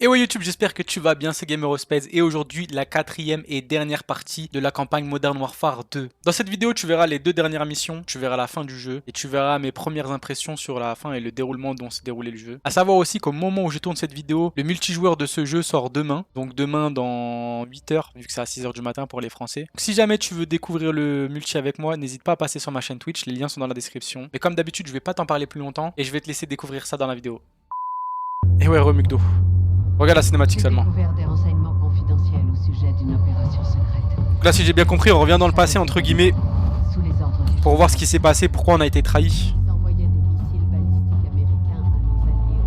Et ouais YouTube, j'espère que tu vas bien, c'est GamerOspez et aujourd'hui la quatrième et dernière partie de la campagne Modern Warfare 2. Dans cette vidéo tu verras les deux dernières missions, tu verras la fin du jeu et tu verras mes premières impressions sur la fin et le déroulement dont s'est déroulé le jeu. A savoir aussi qu'au moment où je tourne cette vidéo, le multijoueur de ce jeu sort demain, donc demain dans 8 heures vu que c'est à 6 heures du matin pour les Français. Donc, si jamais tu veux découvrir le multi avec moi, n'hésite pas à passer sur ma chaîne Twitch, les liens sont dans la description. Mais comme d'habitude je vais pas t'en parler plus longtemps et je vais te laisser découvrir ça dans la vidéo. Et ouais Remugdo. Regarde la cinématique seulement. J'ai découvert des renseignements confidentiels au sujet d'une opération secrète. Donc là, si j'ai bien compris, on revient dans le passé, entre guillemets, Sous les ordres du pour voir ce qui s'est passé, pourquoi on a été trahi. Ils envoyaient des missiles balistiques américains à nos alliés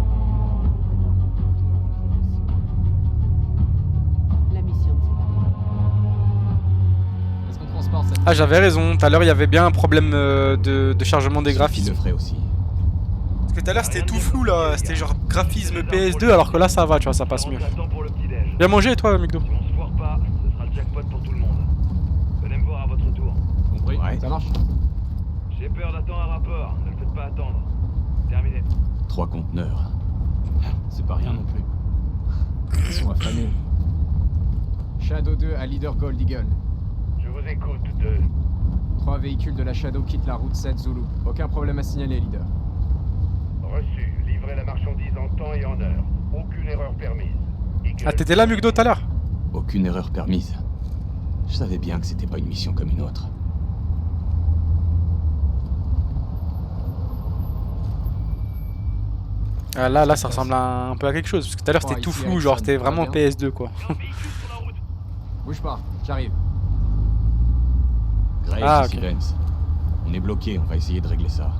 au La mission ne s'est pas déroulée. Est-ce qu'on transporte cette... Ah, j'avais raison. Tout à l'heure, il y avait bien un problème de chargement des Il graphismes. le ferait aussi. Parce que tout à l'heure, c'était tout flou, là. C'était genre graphisme PS2, alors que là, ça va, tu vois, ça passe mieux. Bien mangé, toi, Migdo? Si on se foire pas, ce sera le jackpot pour tout le monde. Venez me voir à votre tour. Compris. Ouais. Ça marche. J'ai peur d'attendre un rapport, ne le faites pas attendre. Terminé. 3 conteneurs. C'est pas rien non plus. Ils sont affamés. Shadow 2 à Leader Gold Eagle. Je vous écoute, deux. 3 véhicules de la Shadow quittent la route 7 Zulu. Aucun problème à signaler, Leader. Reçu. Livrez la marchandise en temps et en heure. Aucune erreur permise. Eagle. Ah, t'étais là, Mugdo, tout à l'heure? Aucune erreur permise. Je savais bien que c'était pas une mission comme une autre. Ah, là, ça ressemble un peu à quelque chose. Parce que tout à l'heure, c'était tout flou, genre, c'était vraiment PS2, quoi. Bouge pas, j'arrive. Graves Ah, et ok. Stevens. On est bloqué, on va essayer de régler ça.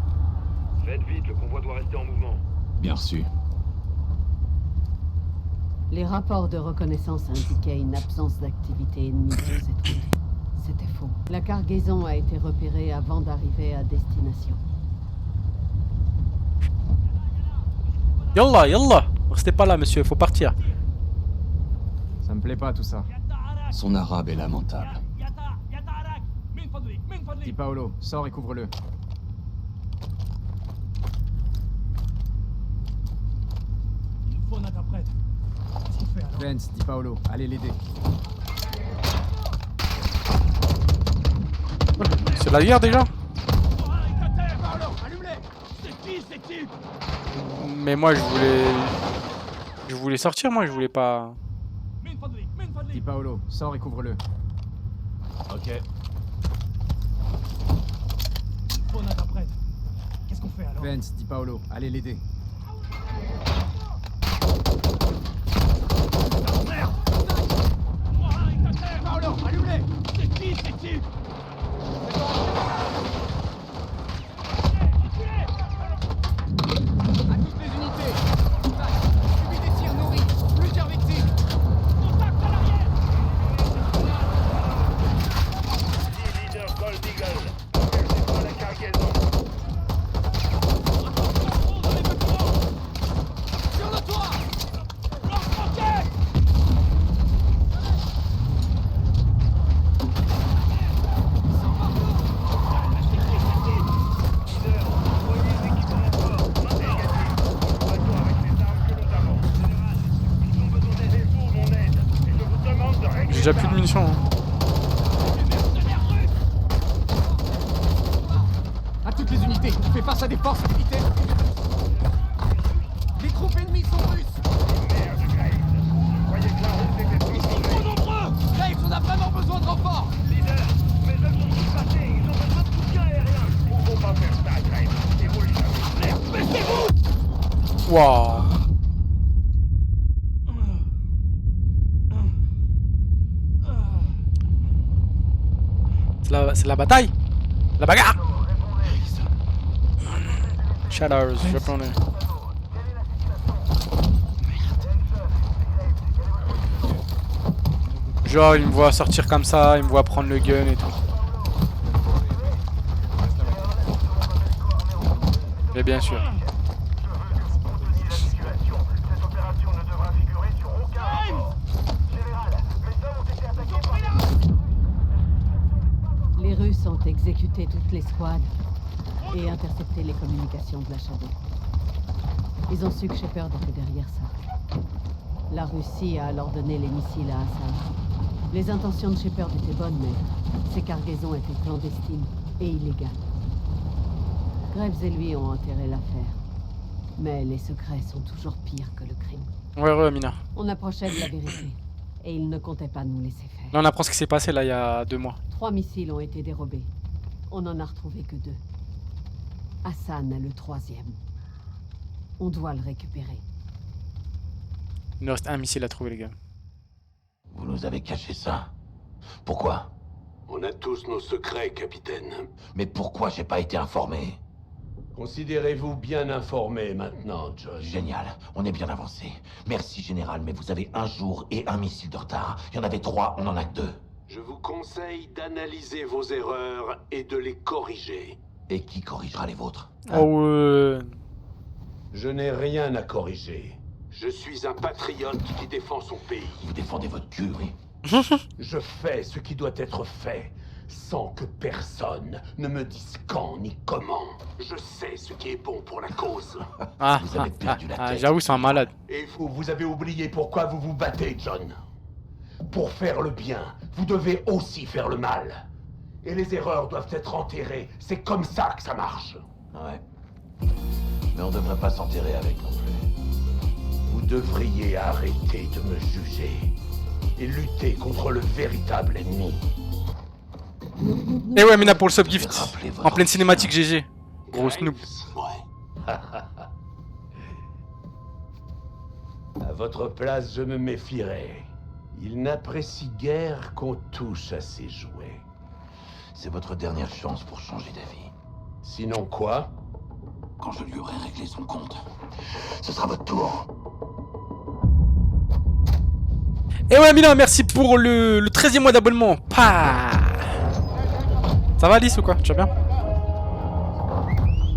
Faites vite, le convoi doit rester en mouvement. Bien reçu. Les rapports de reconnaissance indiquaient une absence d'activité ennemie sur cette route. C'était faux. La cargaison a été repérée avant d'arriver à destination. Yallah, yallah. Restez pas là, monsieur, faut partir. Ça me plaît pas tout ça. Son arabe est lamentable. Dis Paolo, sors et couvre-le. Vance, dis Paolo, allez l'aider. C'est la guerre, déjà? Mais moi, je voulais sortir, moi, je voulais pas... Dis Paolo, sors et couvre-le. Ok. Vance, dis Paolo, allez l'aider. Paolo, allume-les! C'est qui? À toutes les unités! Suivi des tirs nourris, plusieurs victimes! Leader Gold Eagle. Engagez pas la cargaison. Sur le toit! Leader, envoyez les équipements forts. Négatif. Retour avec les armes que nous avons. Général, ils ont besoin d'aide et vous, mon aide. Et je vous demande de régler J'ai déjà ça. plus de munitions, hein. À toutes les unités, on fait face à des forces militaires. Les troupes ennemies sont russes. Merde, Graves. Je croyais que la route était transformée. Trop nombreux. Graves, on a vraiment besoin de renforts. Leader, mes hommes sont tous passés. Ils ont besoin de soutien aérien. Ils ne faut pas faire ça, Graves. Et vous le savez. Merde, baissez-vous. Waouh. C'est la bataille. La bagarre. Shadows, je prends le... Genre, il me voit sortir comme ça, il me voit prendre le gun et tout. Et bien sûr. Cette opération ne devra figurer sur aucun rapport. Général, mes hommes ont été attaqués par... Les Russes ont exécuté toutes les squads et intercepté les communications de la Shadow. Ils ont su que Shepard était derrière ça. La Russie a alors donné les missiles à Assad. Les intentions de Shepard étaient bonnes, mais ces cargaisons étaient clandestines et illégales. Graves et lui ont enterré l'affaire. Mais les secrets sont toujours pires que le crime. Ouais, Mina. On approchait de la vérité, et ils ne comptaient pas nous laisser faire. Là, on apprend ce qui s'est passé là il y a 2 mois. 3 missiles ont été dérobés. On n'en a retrouvé que 2. Hassan est le 3e. On doit le récupérer. Il nous reste un missile à trouver, les gars. Vous nous avez caché ça. Pourquoi? On a tous nos secrets, capitaine. Mais pourquoi j'ai pas été informé? Considérez-vous bien informé maintenant, John. Génial, on est bien avancé. Merci, Général, mais vous avez 1 jour et 1 missile de retard. Il y en avait 3, on en a que 2. Je vous conseille d'analyser vos erreurs et de les corriger. Et qui corrigera les vôtres? Oh, Je n'ai rien à corriger. Je suis un patriote qui défend son pays. Vous défendez votre cul, oui. Je fais ce qui doit être fait, sans que personne ne me dise quand ni comment. Je sais ce qui est bon pour la cause. Vous avez perdu la tête. J'avoue, c'est un malade. Et vous avez oublié pourquoi vous vous battez, John. Pour faire le bien, vous devez aussi faire le mal. Et les erreurs doivent être enterrées. C'est comme ça que ça marche. Ouais. Mais on devrait pas s'enterrer avec non plus. Vous devriez arrêter de me juger et lutter contre le véritable ennemi. Et ouais, Mina pour le subgift. Rappelez votre En pleine cinématique GG. Gros snoop. Ouais. À votre place, je me méfierais. Il n'apprécie guère qu'on touche à ses jouets. C'est votre dernière chance pour changer d'avis. Sinon quoi? Quand je lui aurai réglé son compte, ce sera votre tour. Et ouais, Mina, merci pour le 13e mois d'abonnement. Ça va, Alice, ou quoi? Tu vas bien?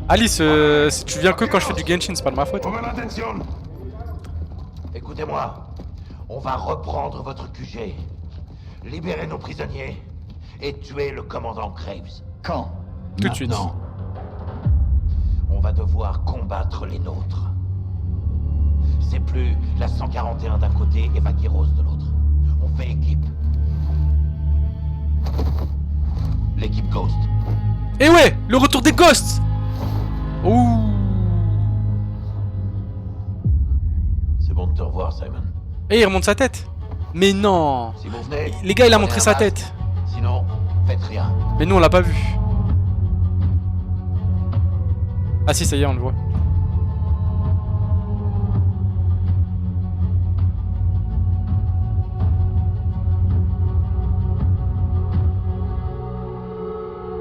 Alice, si tu viens que quand je fais du Genshin, c'est pas de ma faute. Écoutez-moi, on va reprendre votre QG, libérer nos prisonniers et tuer le commandant Graves. Quand? Tout de suite. Maintenant. On va devoir combattre les nôtres. C'est plus la 141 d'un côté et Vaqueros de l'autre. On fait équipe. L'équipe Ghost. Et ouais, le retour des Ghosts. Ouh. C'est bon de te revoir, Simon. Et il remonte sa tête. Mais non. Si vous venez... Les gars, il a prenez montré un sa masque. tête. Sinon, faites rien. Mais nous, on l'a pas vu. Ah si, ça y est, on le voit.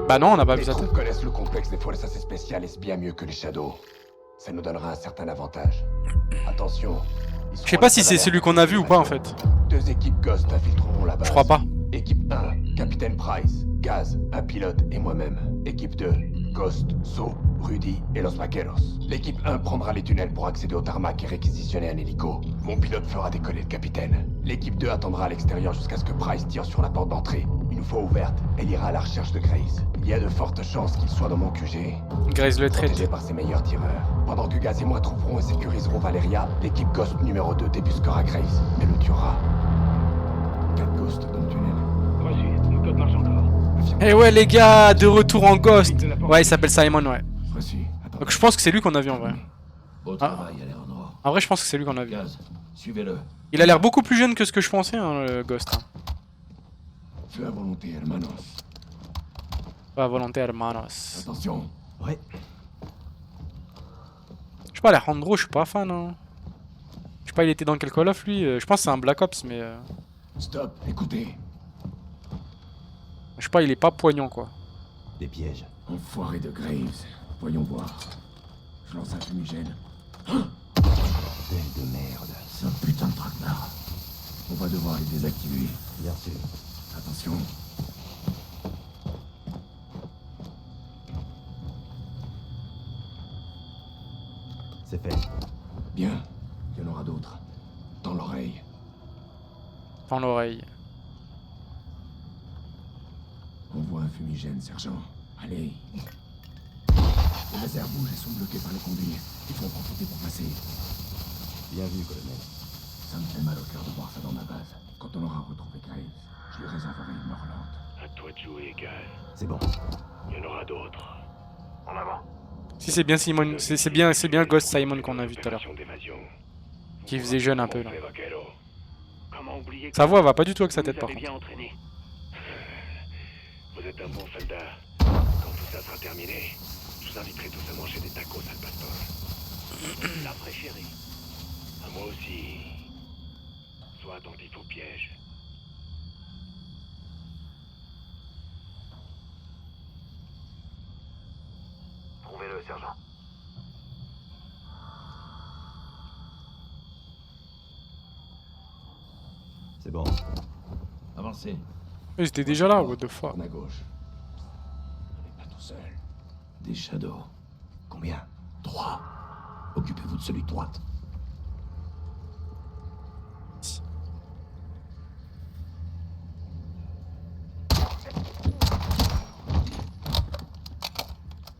Bah non, on n'a pas vu Les sa tête. troupes connaissent le complexe des forces assez spécialistes bien mieux que les Shadows. Ça nous donnera un certain avantage. Attention. Je sais pas si c'est celui qu'on a vu ou pas en fait. 2 équipes Ghost infiltreront la base. Je crois pas. Équipe 1, Capitaine Price, Gaz, un pilote et moi-même. Équipe 2, Ghost, So, Rudy et Los Vaqueros. L'équipe 1 prendra les tunnels pour accéder au tarmac et réquisitionner un hélico. Mon pilote fera décoller le capitaine. L'équipe 2 attendra à l'extérieur jusqu'à ce que Price tire sur la porte d'entrée. Une fois ouverte, elle ira à la recherche de Graves. Il y a de fortes chances qu'il soit dans mon QG. Grace le traite. Protégé par ses meilleurs tireurs. Pendant que Gaz et moi trouverons et sécuriserons Valeria, l'équipe Ghost numéro 2 débusquera Graves et le tuera. 4 Ghosts dans le tunnel. Reçu, le code marche encore. Et ouais les gars, de retour en Ghost. Ouais, il s'appelle Simon, ouais. Reçu. Attends. Donc je pense que c'est lui qu'on a vu en vrai. Beau travail, Alejandro. En vrai, je pense que c'est lui qu'on a vu. Gaz, suivez-le. Il a l'air beaucoup plus jeune que ce que je pensais, hein, le Ghost. Hein. Feu à volonté, hermanos. Pas volonté, hermanos. Attention. Ouais. Je sais pas, Alejandro, je suis pas fan. Hein. Je sais pas, il était dans quel Call of lui. Je pense que c'est un Black Ops, mais. Stop, écoutez. Je sais pas, il est pas poignant quoi. Des pièges. Enfoiré de Graves. Voyons voir. Je lance un fumigène. Belle de merde. C'est un putain de traquenard. On va devoir les désactiver. Bien sûr. Attention. C'est fait. Bien. Il y en aura d'autres. Dans l'oreille. Dans l'oreille. On voit un fumigène, sergent. Allez. Les lasers bougent et sont bloqués par les conduits. Il faut en profiter pour passer. Bien vu, colonel. Ça me fait mal au cœur de voir ça dans ma base. Quand on aura retrouvé Graves, je lui réserverai une mort lente. À toi de jouer, Gaz. C'est bon. Il y en aura d'autres. En avant. Si c'est bien Simon, c'est bien Ghost Simon qu'on a vu tout à l'heure. Opération d'évasion. Qui faisait jeune un peu là. Comment oublier que Sa voix va pas du tout avec sa vous tête nous par avez contre. bien entraîné. Vous êtes un bon soldat. Quand tout ça sera terminé, je vous inviterai tous à manger des tacos al pastor. La vraie chérie. À moi aussi. Sois attentif au piège. Trouvez-le, sergent. C'est bon. Avancez. Ils étaient déjà là, what the fuck. Tourne à gauche. Vous n'êtes pas tout seul. Des shadows. Combien 3. Occupez-vous de celui de droite.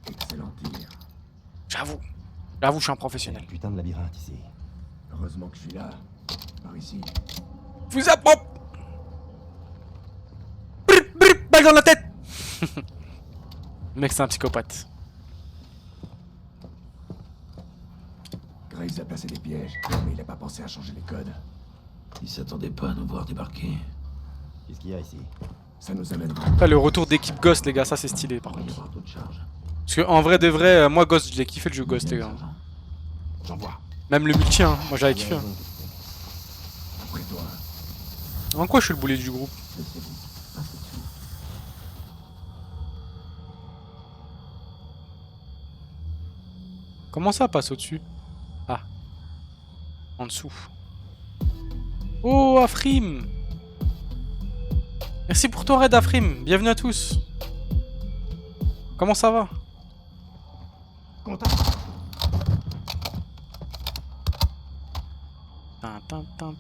Excellent tir. J'avoue, je suis un professionnel. Putain de labyrinthe ici. Heureusement que je suis là. Par ici. Vous apprends. Balle dans la tête. Le mec c'est un psychopathe. Graves a placé des pièges, mais il n'a pas pensé à changer les codes. Il s'attendait pas à nous voir débarquer. Qu'est-ce qu'il y a ici? Ça nous amène Là, le retour d'équipe Ghost les gars, ça c'est stylé par contre. Taux de charge. Parce que en vrai de vrai, moi Ghost j'ai kiffé le jeu Ghost les gars. J'envoie. Même le multi hein, moi j'avais kiffé. Hein. Après toi. En quoi je suis le boulet du groupe? Comment ça passe au-dessus? Ah. En dessous. Oh Afrim! Merci pour ton raid Afrim, bienvenue à tous. Comment ça va? Contact.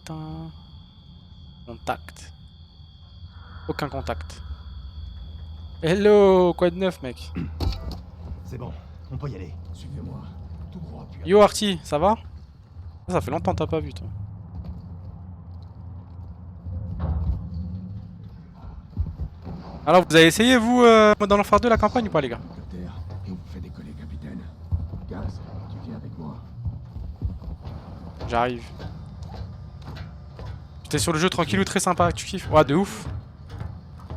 Tin. Contact. Aucun contact. Hello, quoi de neuf mec? C'est bon, on peut y aller. Suivez-moi. Tout droit, puis Yo Arty, ça va? Ça fait longtemps que t'as pas vu toi. Alors vous avez essayé vous Modern Warfare 2 la campagne ou pas les gars? Terre, et on vous fait décoller, capitaine. Gaz, tu viens avec moi. J'arrive. J'étais sur le jeu tranquillou, très sympa, tu kiffes? Ouais, de ouf.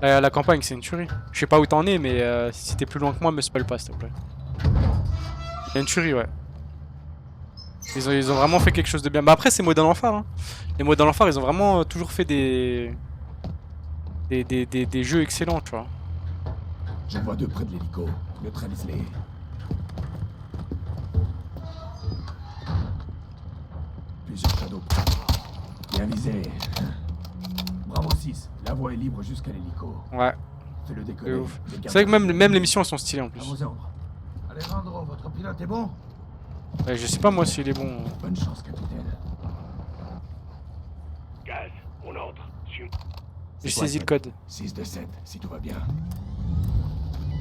La campagne, c'est une tuerie. Je sais pas où t'en es, mais si t'es plus loin que moi, me spoil pas, s'il te plaît. C'est une tuerie, ouais. Ils ont vraiment fait quelque chose de bien. Bah après, c'est Modern Warfare. Hein. Les Modern Warfare, ils ont vraiment toujours fait des jeux excellents, tu vois. J'en vois 2 près de l'hélico. Neutralise-les. Plusieurs shadows. Bien visé. Bravo 6. La voie est libre jusqu'à l'hélico. Ouais, Fais-le de décoller. ouf. C'est vrai que même les missions, elles sont stylées en plus. À vos ordres. Alejandro, votre pilote est bon? Ouais, je sais pas moi s'il est bon. Bonne chance, capitaine. Gaz, on entre. Suis. J'ai saisi le code. 6 de 7, si tout va bien.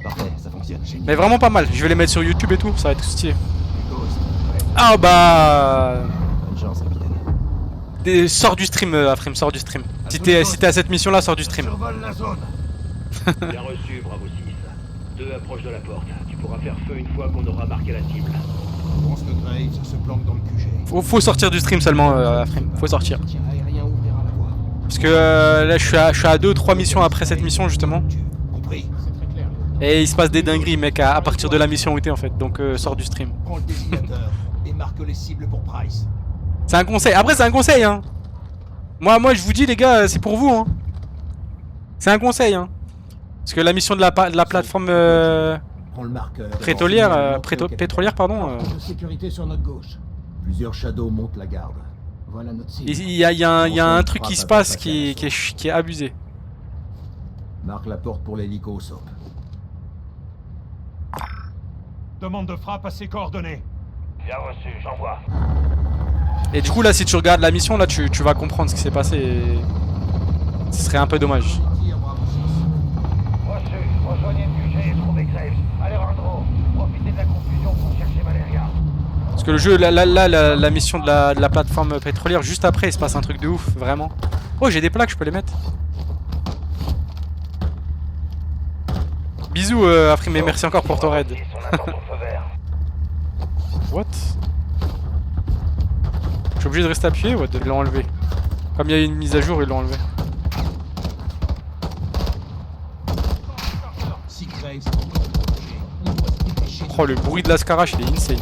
Parfait, ça fonctionne. Génial. Mais vraiment pas mal. Je vais les mettre sur YouTube et tout, ça va être stylé. Ghost, prêt. Ah bah... Bonne chance, capitaine. Sors du stream, Afrim, sors du stream. Si t'es à cette mission là, sors du stream. Survole la zone. Bien reçu, Bravo 6. 2 approches de la porte. Tu pourras faire feu une fois qu'on aura marqué la cible. Je pense que Graves se planque dans le QG. Faut sortir du stream seulement, Afrim. Faut sortir. Le tir aérien ouvrira la voie. Parce que là, je suis à 2-3 missions après cette mission justement. Compris? C'est très clair. Et il se passe des dingueries, mec, à partir de la mission où t'es en fait. Donc sors du stream. Prends le désignateur et marque les cibles pour Price. C'est un conseil. Après, c'est un conseil, hein. Moi, je vous dis, les gars, c'est pour vous, hein. C'est un conseil, hein. Parce que la mission de la plateforme Prends le marqueur. pétrolière, pardon. De sécurité sur notre gauche. Plusieurs shadows montent la garde. Voilà notre cible. Il y a un truc qui se passe qui est abusé. Marque la porte pour l'hélico au SOP. Demande de frappe à ses coordonnées. Bien reçu, j'envoie. Et du coup, là, si tu regardes la mission, là, tu vas comprendre ce qui s'est passé. Et... ce serait un peu dommage. Tire, Bravo 6. Reçu, rejoignez le QG et trouvez Graves. Alejandro, profitez de la confusion pour chercher Valeria. Parce que le jeu, là, la mission de la plateforme pétrolière, juste après, il se passe un truc de ouf, vraiment. Oh, j'ai des plaques, je peux les mettre. Bisous, Afrim, et merci encore pour ton raid. What? Je suis obligé de rester appuyé ou de l'enlever? Comme il y a eu une mise à jour, ils l'ont enlevé. Oh, le bruit de l'Ascarache, il est insane.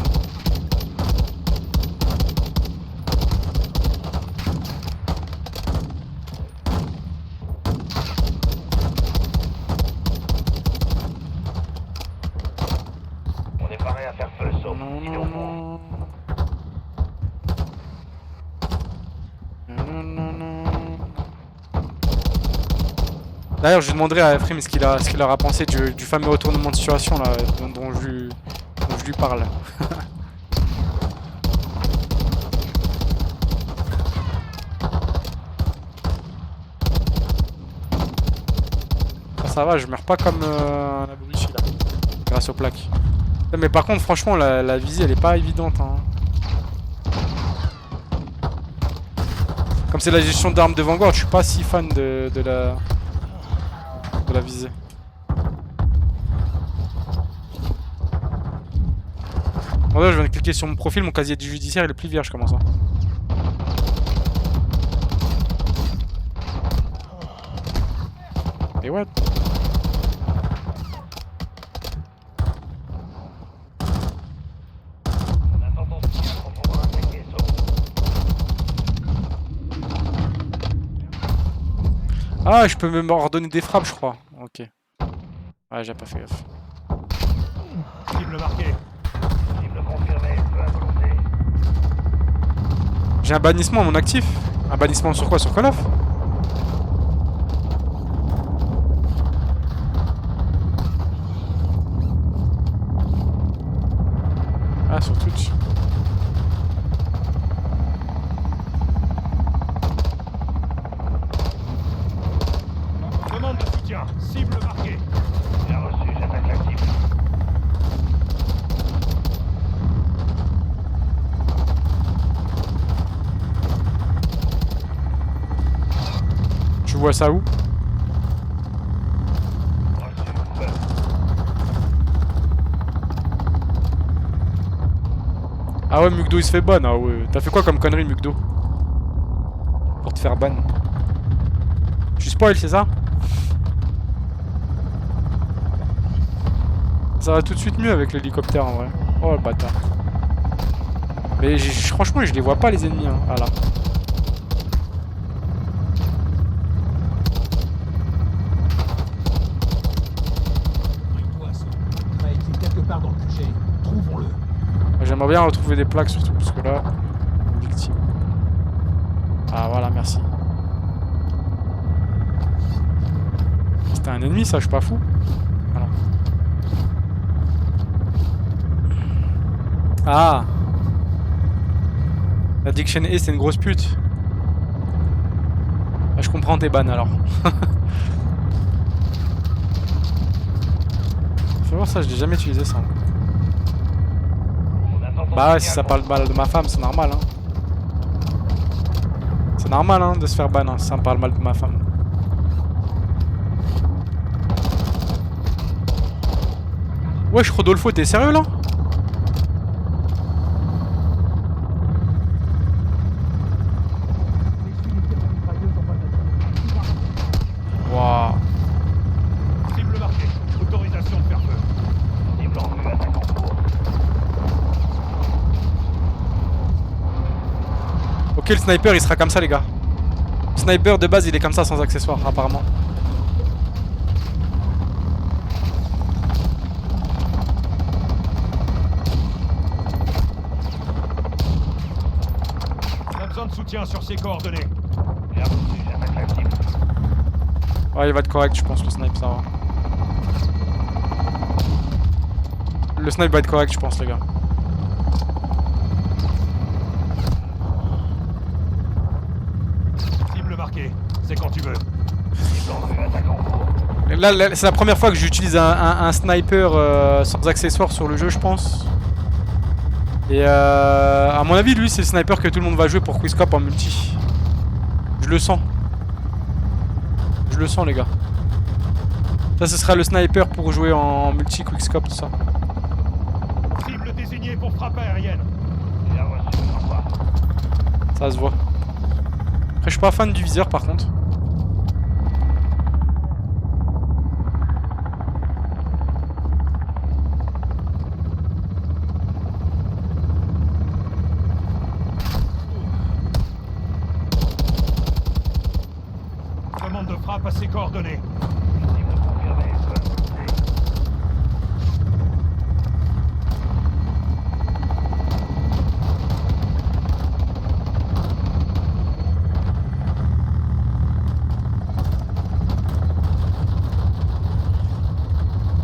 On est paré à faire feu, sauf si on monte. D'ailleurs, je demanderai à Ephraim ce qu'il leur a pensé du fameux retournement de situation là, dont je lui parle. Ça va, je meurs pas comme un abruti là, grâce aux plaques. Mais par contre, franchement, la visée elle est pas évidente. Hein. Comme c'est la gestion d'armes de Vanguard, je suis pas si fan de la visée. Bon, là, je viens de cliquer sur mon profil, mon casier du judiciaire il est plus vierge, comment ça? Et what? Ah, je peux même ordonner des frappes, je crois. Ok. Ah, j'ai pas fait gaffe. Cible marquée. Cible confirmée, feu à volonté. J'ai un bannissement à mon actif. Un bannissement sur quoi? Sur Call of? Ah, sur Twitch. Demande de soutien. Cible marquée. Bien reçu, j'attaque la cible. Tu vois ça où? Reçu, feu. Ah ouais, Mugdo il se fait ban. Ah ouais. T'as fait quoi comme connerie, Mugdo? Pour te faire ban. Tu spoil, c'est ça? Ça va tout de suite mieux avec l'hélicoptère en vrai. Oh le bâtard. Mais franchement, je les vois pas les ennemis. Hein. Ah là. quelque part dans le QG. Trouvons-le. J'aimerais bien retrouver des plaques surtout parce que là, victime. Ah voilà, merci. C'était un ennemi ça, je suis pas fou. Voilà. Ah, la Diction E c'est une grosse pute. Ah, je comprends tes bans alors. Fais voir ça, je l'ai jamais utilisé ça. Bah ouais, si ça parle mal de ma femme, c'est normal hein. C'est normal hein, de se faire ban hein, si ça me parle mal de ma femme. Wesh Rodolfo, t'es sérieux là? Waouh. Cible marquée. Autorisation de faire feu. Cible en vue, attaque en cours. Ok, le sniper il sera comme ça les gars. Le sniper de base il est comme ça sans accessoires apparemment. On a besoin de soutien sur ces coordonnées. Bien reçu, j'attaque la cible. Ouais, il va être correct, je pense, le snipe, ça va. Le snipe va être correct, je pense, les gars. Cible marquée. C'est quand tu veux. Cible en vue, attaque en cours. Là, c'est la première fois que j'utilise un sniper sans accessoires sur le jeu, je pense. Et à mon avis, lui, c'est le sniper que tout le monde va jouer pour Quickscope en multi. Je le sens. Je le sens, les gars. Ça, ce sera le sniper pour jouer en multi Quickscope, tout ça. Cible désignée pour frappe aérienne. Ça se voit. Après, je suis pas fan du viseur, par contre. Commande de frappe à ses coordonnées.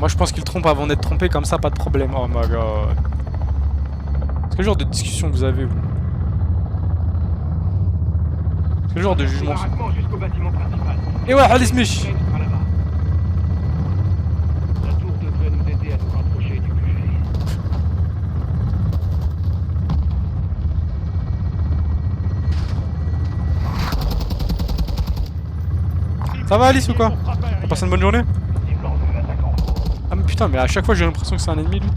Moi, je pense qu'il trompe avant d'être trompé, comme ça, pas de problème. Oh my god. Quel genre de discussion vous avez, vous? Quel genre de jugement? Jusqu'au bâtiment principal. Et ouais, allez, Smish. La tour devrait nous aider à nous rapprocher du buffet. Ça va, Alice, ou quoi? T'as passé une bonne journée? Ah mais putain, mais à chaque fois j'ai l'impression que c'est un ennemi, lui.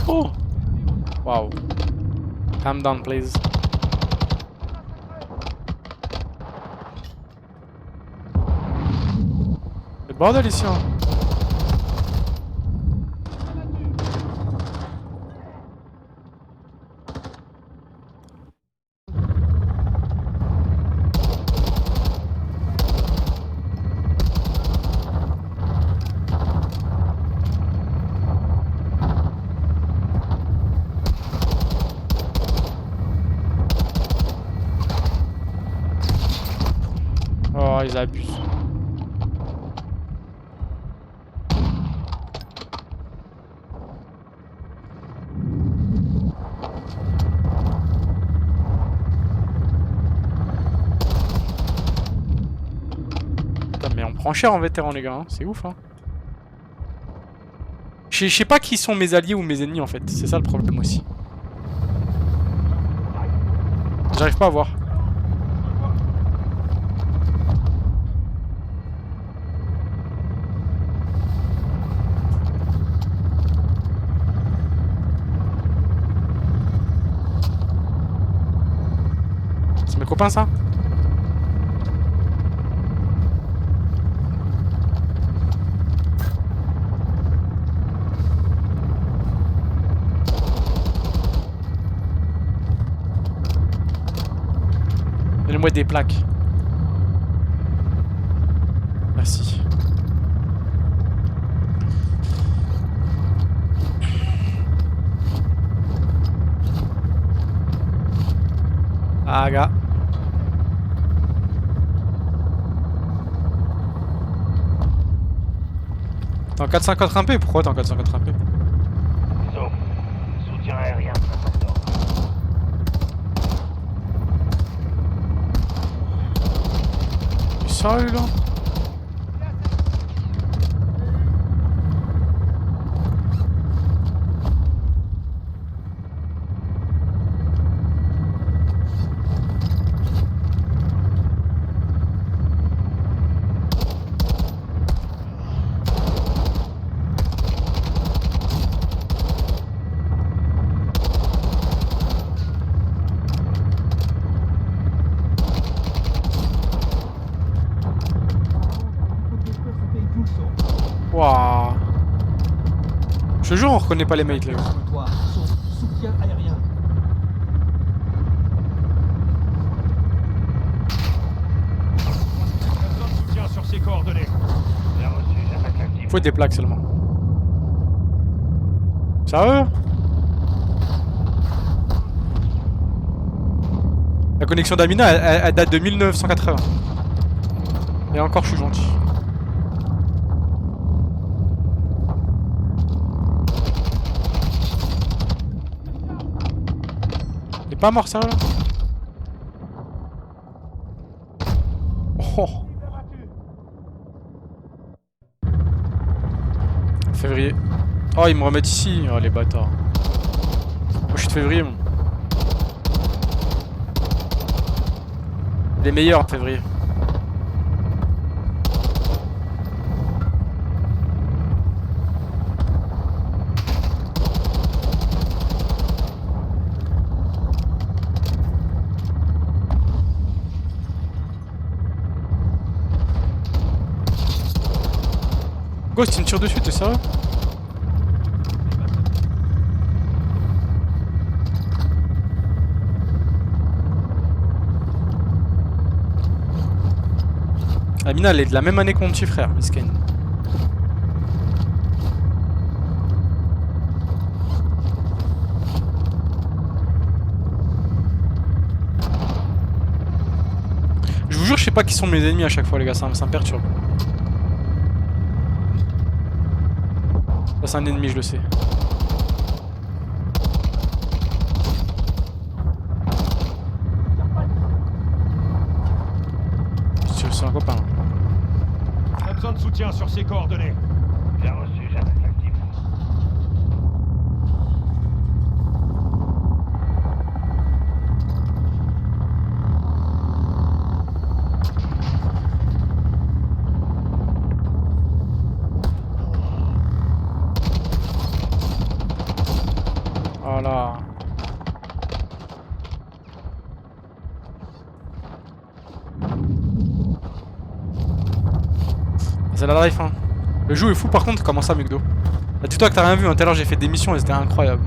Oh! Wow. Calm down, please. C'est le bordel ici, hein. Oh, ils abusent. Putain, mais on prend cher en vétéran, les gars, hein. C'est ouf, hein. Je sais pas qui sont mes alliés ou mes ennemis, en fait. C'est ça le problème aussi. J'arrive pas à voir. C'est mes copains, ça? Donnez-moi des plaques. Merci. Ah, gars. T'es en 480p? Pourquoi t'es en 480p? Sauf soutien aérien, ça s'endort. T'es sérieux, là? Waouh. Je te jure, on reconnaît pas les mates, là. Soutien aérien. Soutien sur ses coordonnées. Bien reçu, j'attaque active. Faut des plaques seulement. Sérieux? La connexion d'Amina, elle date de 1980. Et encore, je suis gentil. Il est pas mort, sérieux là? Oh. Février. Oh, ils me remettent ici. Oh, les bâtards. Moi, je suis de février, moi. Les meilleurs en février. Ghost, il me tire dessus, t'es sérieux? Amina, elle est de la même année que mon petit frère, Miskin. Je vous jure, je sais pas qui sont mes ennemis à chaque fois, les gars, ça me perturbe. Ça, c'est un ennemi, je le sais. C'est un copain. On a besoin de soutien sur ces coordonnées. Bien reçu, j'attaque l'actif. Voilà. C'est la life, hein. Le jeu est fou par contre, comment ça, Mugdo? Bah, dis-toi que t'as rien vu, hein. Tout à l'heure j'ai fait des missions et c'était incroyable.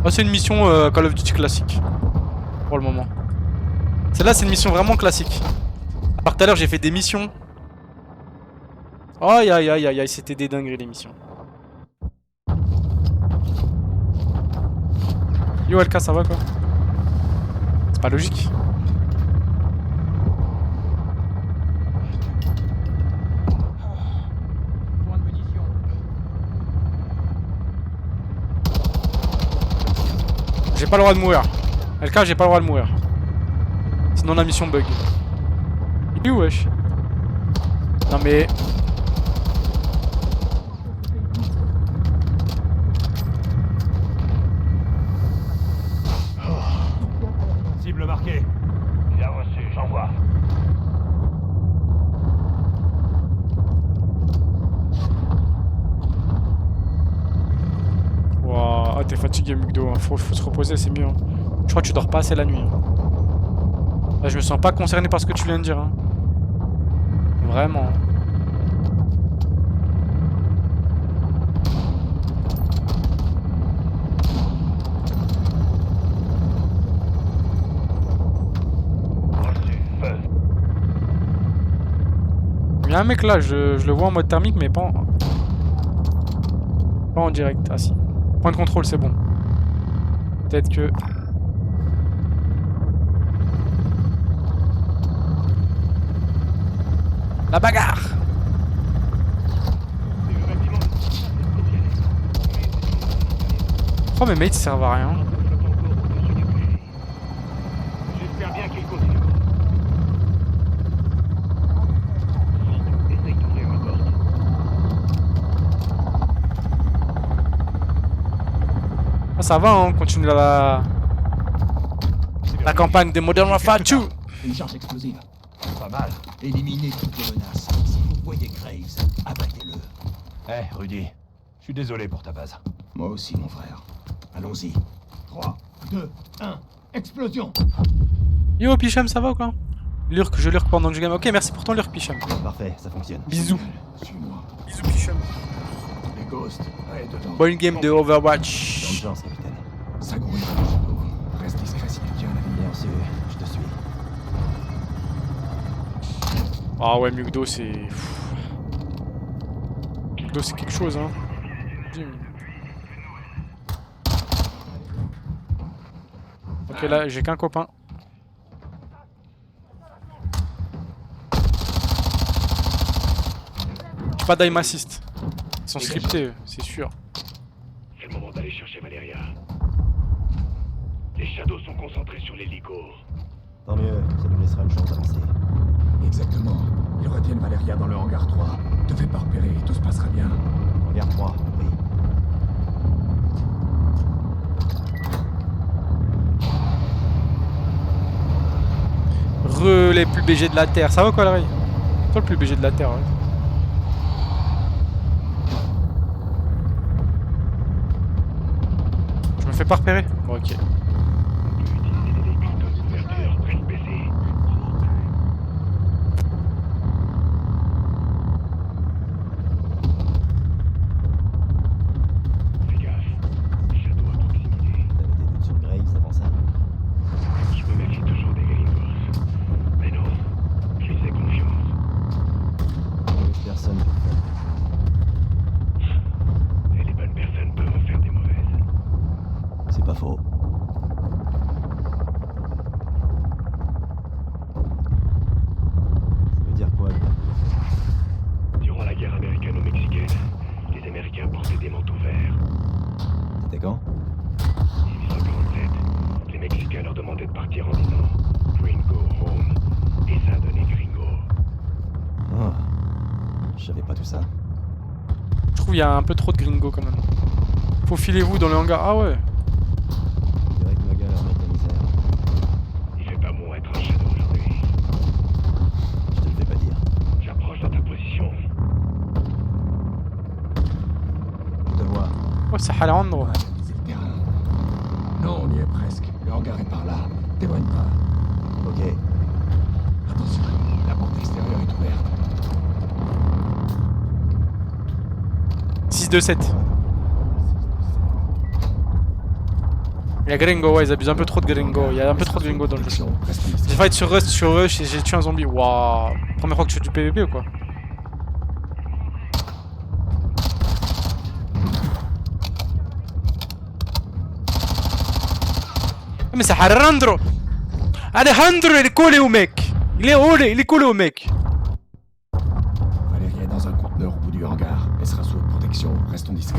Oh, c'est une mission Call of Duty classique. Pour le moment. Celle-là, c'est une mission vraiment classique. À part tout à l'heure, j'ai fait des missions. Aïe aïe aïe aïe aïe, c'était des dingueries les missions. Yo LK, ça va quoi? C'est pas logique. J'ai pas le droit de mourir. LK, j'ai pas le droit de mourir. Sinon la mission bug. Il est où, wesh? Non mais... Cible marquée. Bien reçu, j'envoie. Wow. Ah, t'es fatigué, Mugdo. Hein. Faut se reposer, c'est mieux. Hein. Je crois que tu dors pas assez la nuit. Hein. Là, je me sens pas concerné par ce que tu viens de dire. Hein. Vraiment. Il y a un mec là, je le vois en mode thermique, mais pas en direct. Ah si. Point de contrôle, c'est bon. Peut-être que... La bagarre! Oh, mes mates servent à rien. J'espère bien qu'il continue. Essaye d'ouvrir ma porte. Ah, ça va, hein, on continue la campagne de Modern Warfare 2. Une charge explosive. Pas mal. Éliminez toutes les menaces. Si vous voyez Graves, abattez-le. Eh, Rudy, je suis désolé pour ta base. Moi aussi, mon frère. Allons-y. 3, 2, 1, explosion! Yo, Picham, ça va ou quoi? Lurk, je lurk pendant que je game. Ok, merci pour ton lurk, Picham. Parfait, ça fonctionne. Bisous. Suis-moi. Bisous, Picham. Les ghosts, ouais, dedans. Bonne game de Overwatch. Bonne chance, capitaine. Ça grouillera le château. Reste discret si tu tiens la vie. Bien sûr, je te suis. Ah ouais, Mugdo, c'est... Mugdo, c'est quelque chose, hein. Ok, là, j'ai qu'un copain. pas d'aim assist. Ils sont scriptés, c'est sûr. C'est le moment d'aller chercher Valeria. Les Shadows sont concentrés sur l'hélico. Tant mieux, ça nous laissera une chance d'avancer. Exactement. Ils retiennent Valeria dans le hangar 3. Te fais pas repérer, tout se passera bien. Hangar 3, oui. Les plus BG de la Terre. Ça va quoi, la Ray? Toi le plus BG de la Terre, ouais. Je me fais pas repérer? Bon, ok. Il y a un peu trop de gringos quand même. Faufilez-vous dans le hangar. Ah ouais. On dirait que Maga leur met la misère. Il fait pas bon être un Shadow aujourd'hui. Je te le fais pas dire. J'approche dans ta position. Je te vois. Oh, c'est Alejandro. On va analyser le terrain. Non, on y est presque. Le hangar est par là. T'éloigne pas. Ok. Attention, la porte extérieure est ouverte. 6-2-7. Il y a gringo, ouais, ils abusent un peu trop de gringo. Il y a un peu trop de gringo dans le jeu. J'ai fight sur Rust, sur Rush et j'ai tué un zombie. Waouh. Première fois que je fais du PVP ou quoi? Mais c'est Alejandro. Alejandro, il est collé au mec. Il est collé au mec. Valeria est dans un conteneur au bout du hangar. Elle sera sous haute protection. Restons discrets.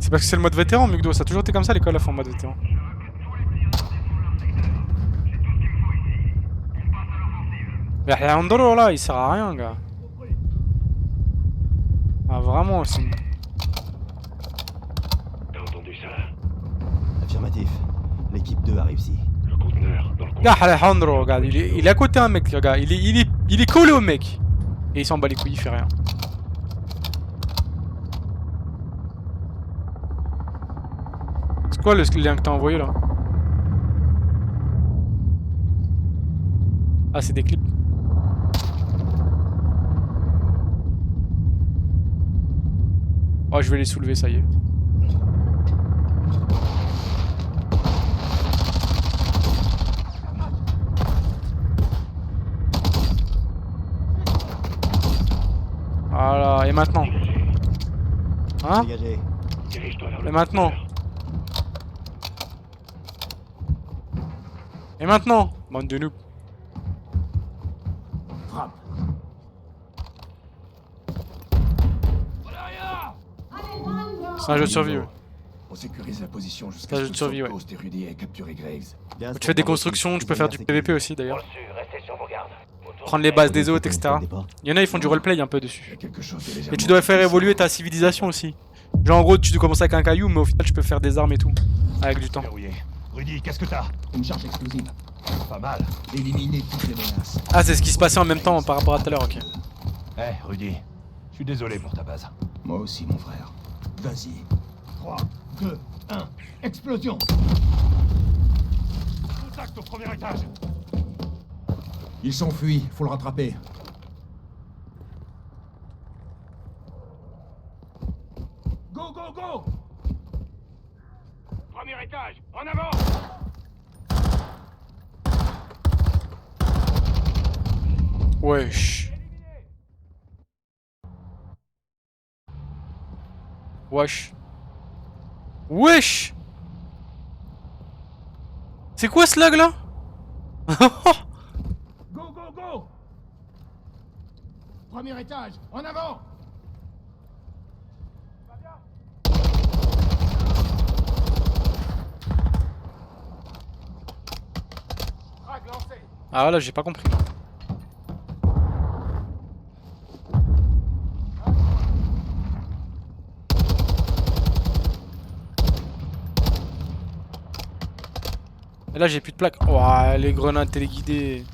C'est parce que c'est le mode vétéran, Mugdo. Ça a toujours été comme ça l'école à fond en mode vétéran. Mais Alejandro là, il sert à rien, gars. Ah, vraiment aussi. T'as entendu ça? Affirmatif. L'équipe 2 arrive ici. Le conteneur dans le Gars, Alejandro, regarde, il est à côté un mec, regarde. Il est collé au mec. Et il s'en bat les couilles, il fait rien. C'est quoi le lien que t'as envoyé là? Ah, c'est des clips. Oh, je vais les soulever, ça y est. Voilà, et maintenant? Hein? Dégagez. Dirige-toi vers le Et maintenant? conteneur. Et maintenant? Bande de noobs. Frappe. C'est un jeu de survie, ouais. On sécurise la position jusqu'à C'est un ce jeu que de survie, ouais. Ghost et Rudy aient capturé Graves. Bien, Tu fais des constructions, tu peux faire du PVP aussi d'ailleurs. Reçu, restez sur vos gardes. Autour Prendre de les la- bases des autres, etc. Il y en a, ils font du roleplay un peu Il y dessus. a quelque chose de Et légèrement tu dois faire difficile. évoluer ta civilisation aussi. Genre en gros, tu dois commencer avec un caillou, mais au final, tu peux faire des armes et tout. Avec du temps. Verrouillé. Rudy, qu'est-ce que t'as? Une charge explosive. Pas mal. Éliminer toutes les menaces. Ah, c'est ce qui se passait en même temps par rapport à tout à l'heure, ok. Eh, Rudy, je suis désolé pour ta base. Moi aussi, mon frère. Vas-y. 3, 2, 1. Explosion! Contact au premier étage. Ils sont fuis, faut le rattraper. Go, go, go! Premier étage, en avant! Wesh. Wesh. Wesh. C'est quoi ce lag là? Go, go, go! Premier étage, en avant! Frag lancé. Ah voilà, j'ai pas compris. Non. Et là j'ai plus de plaques. Ouah, les grenades téléguidées.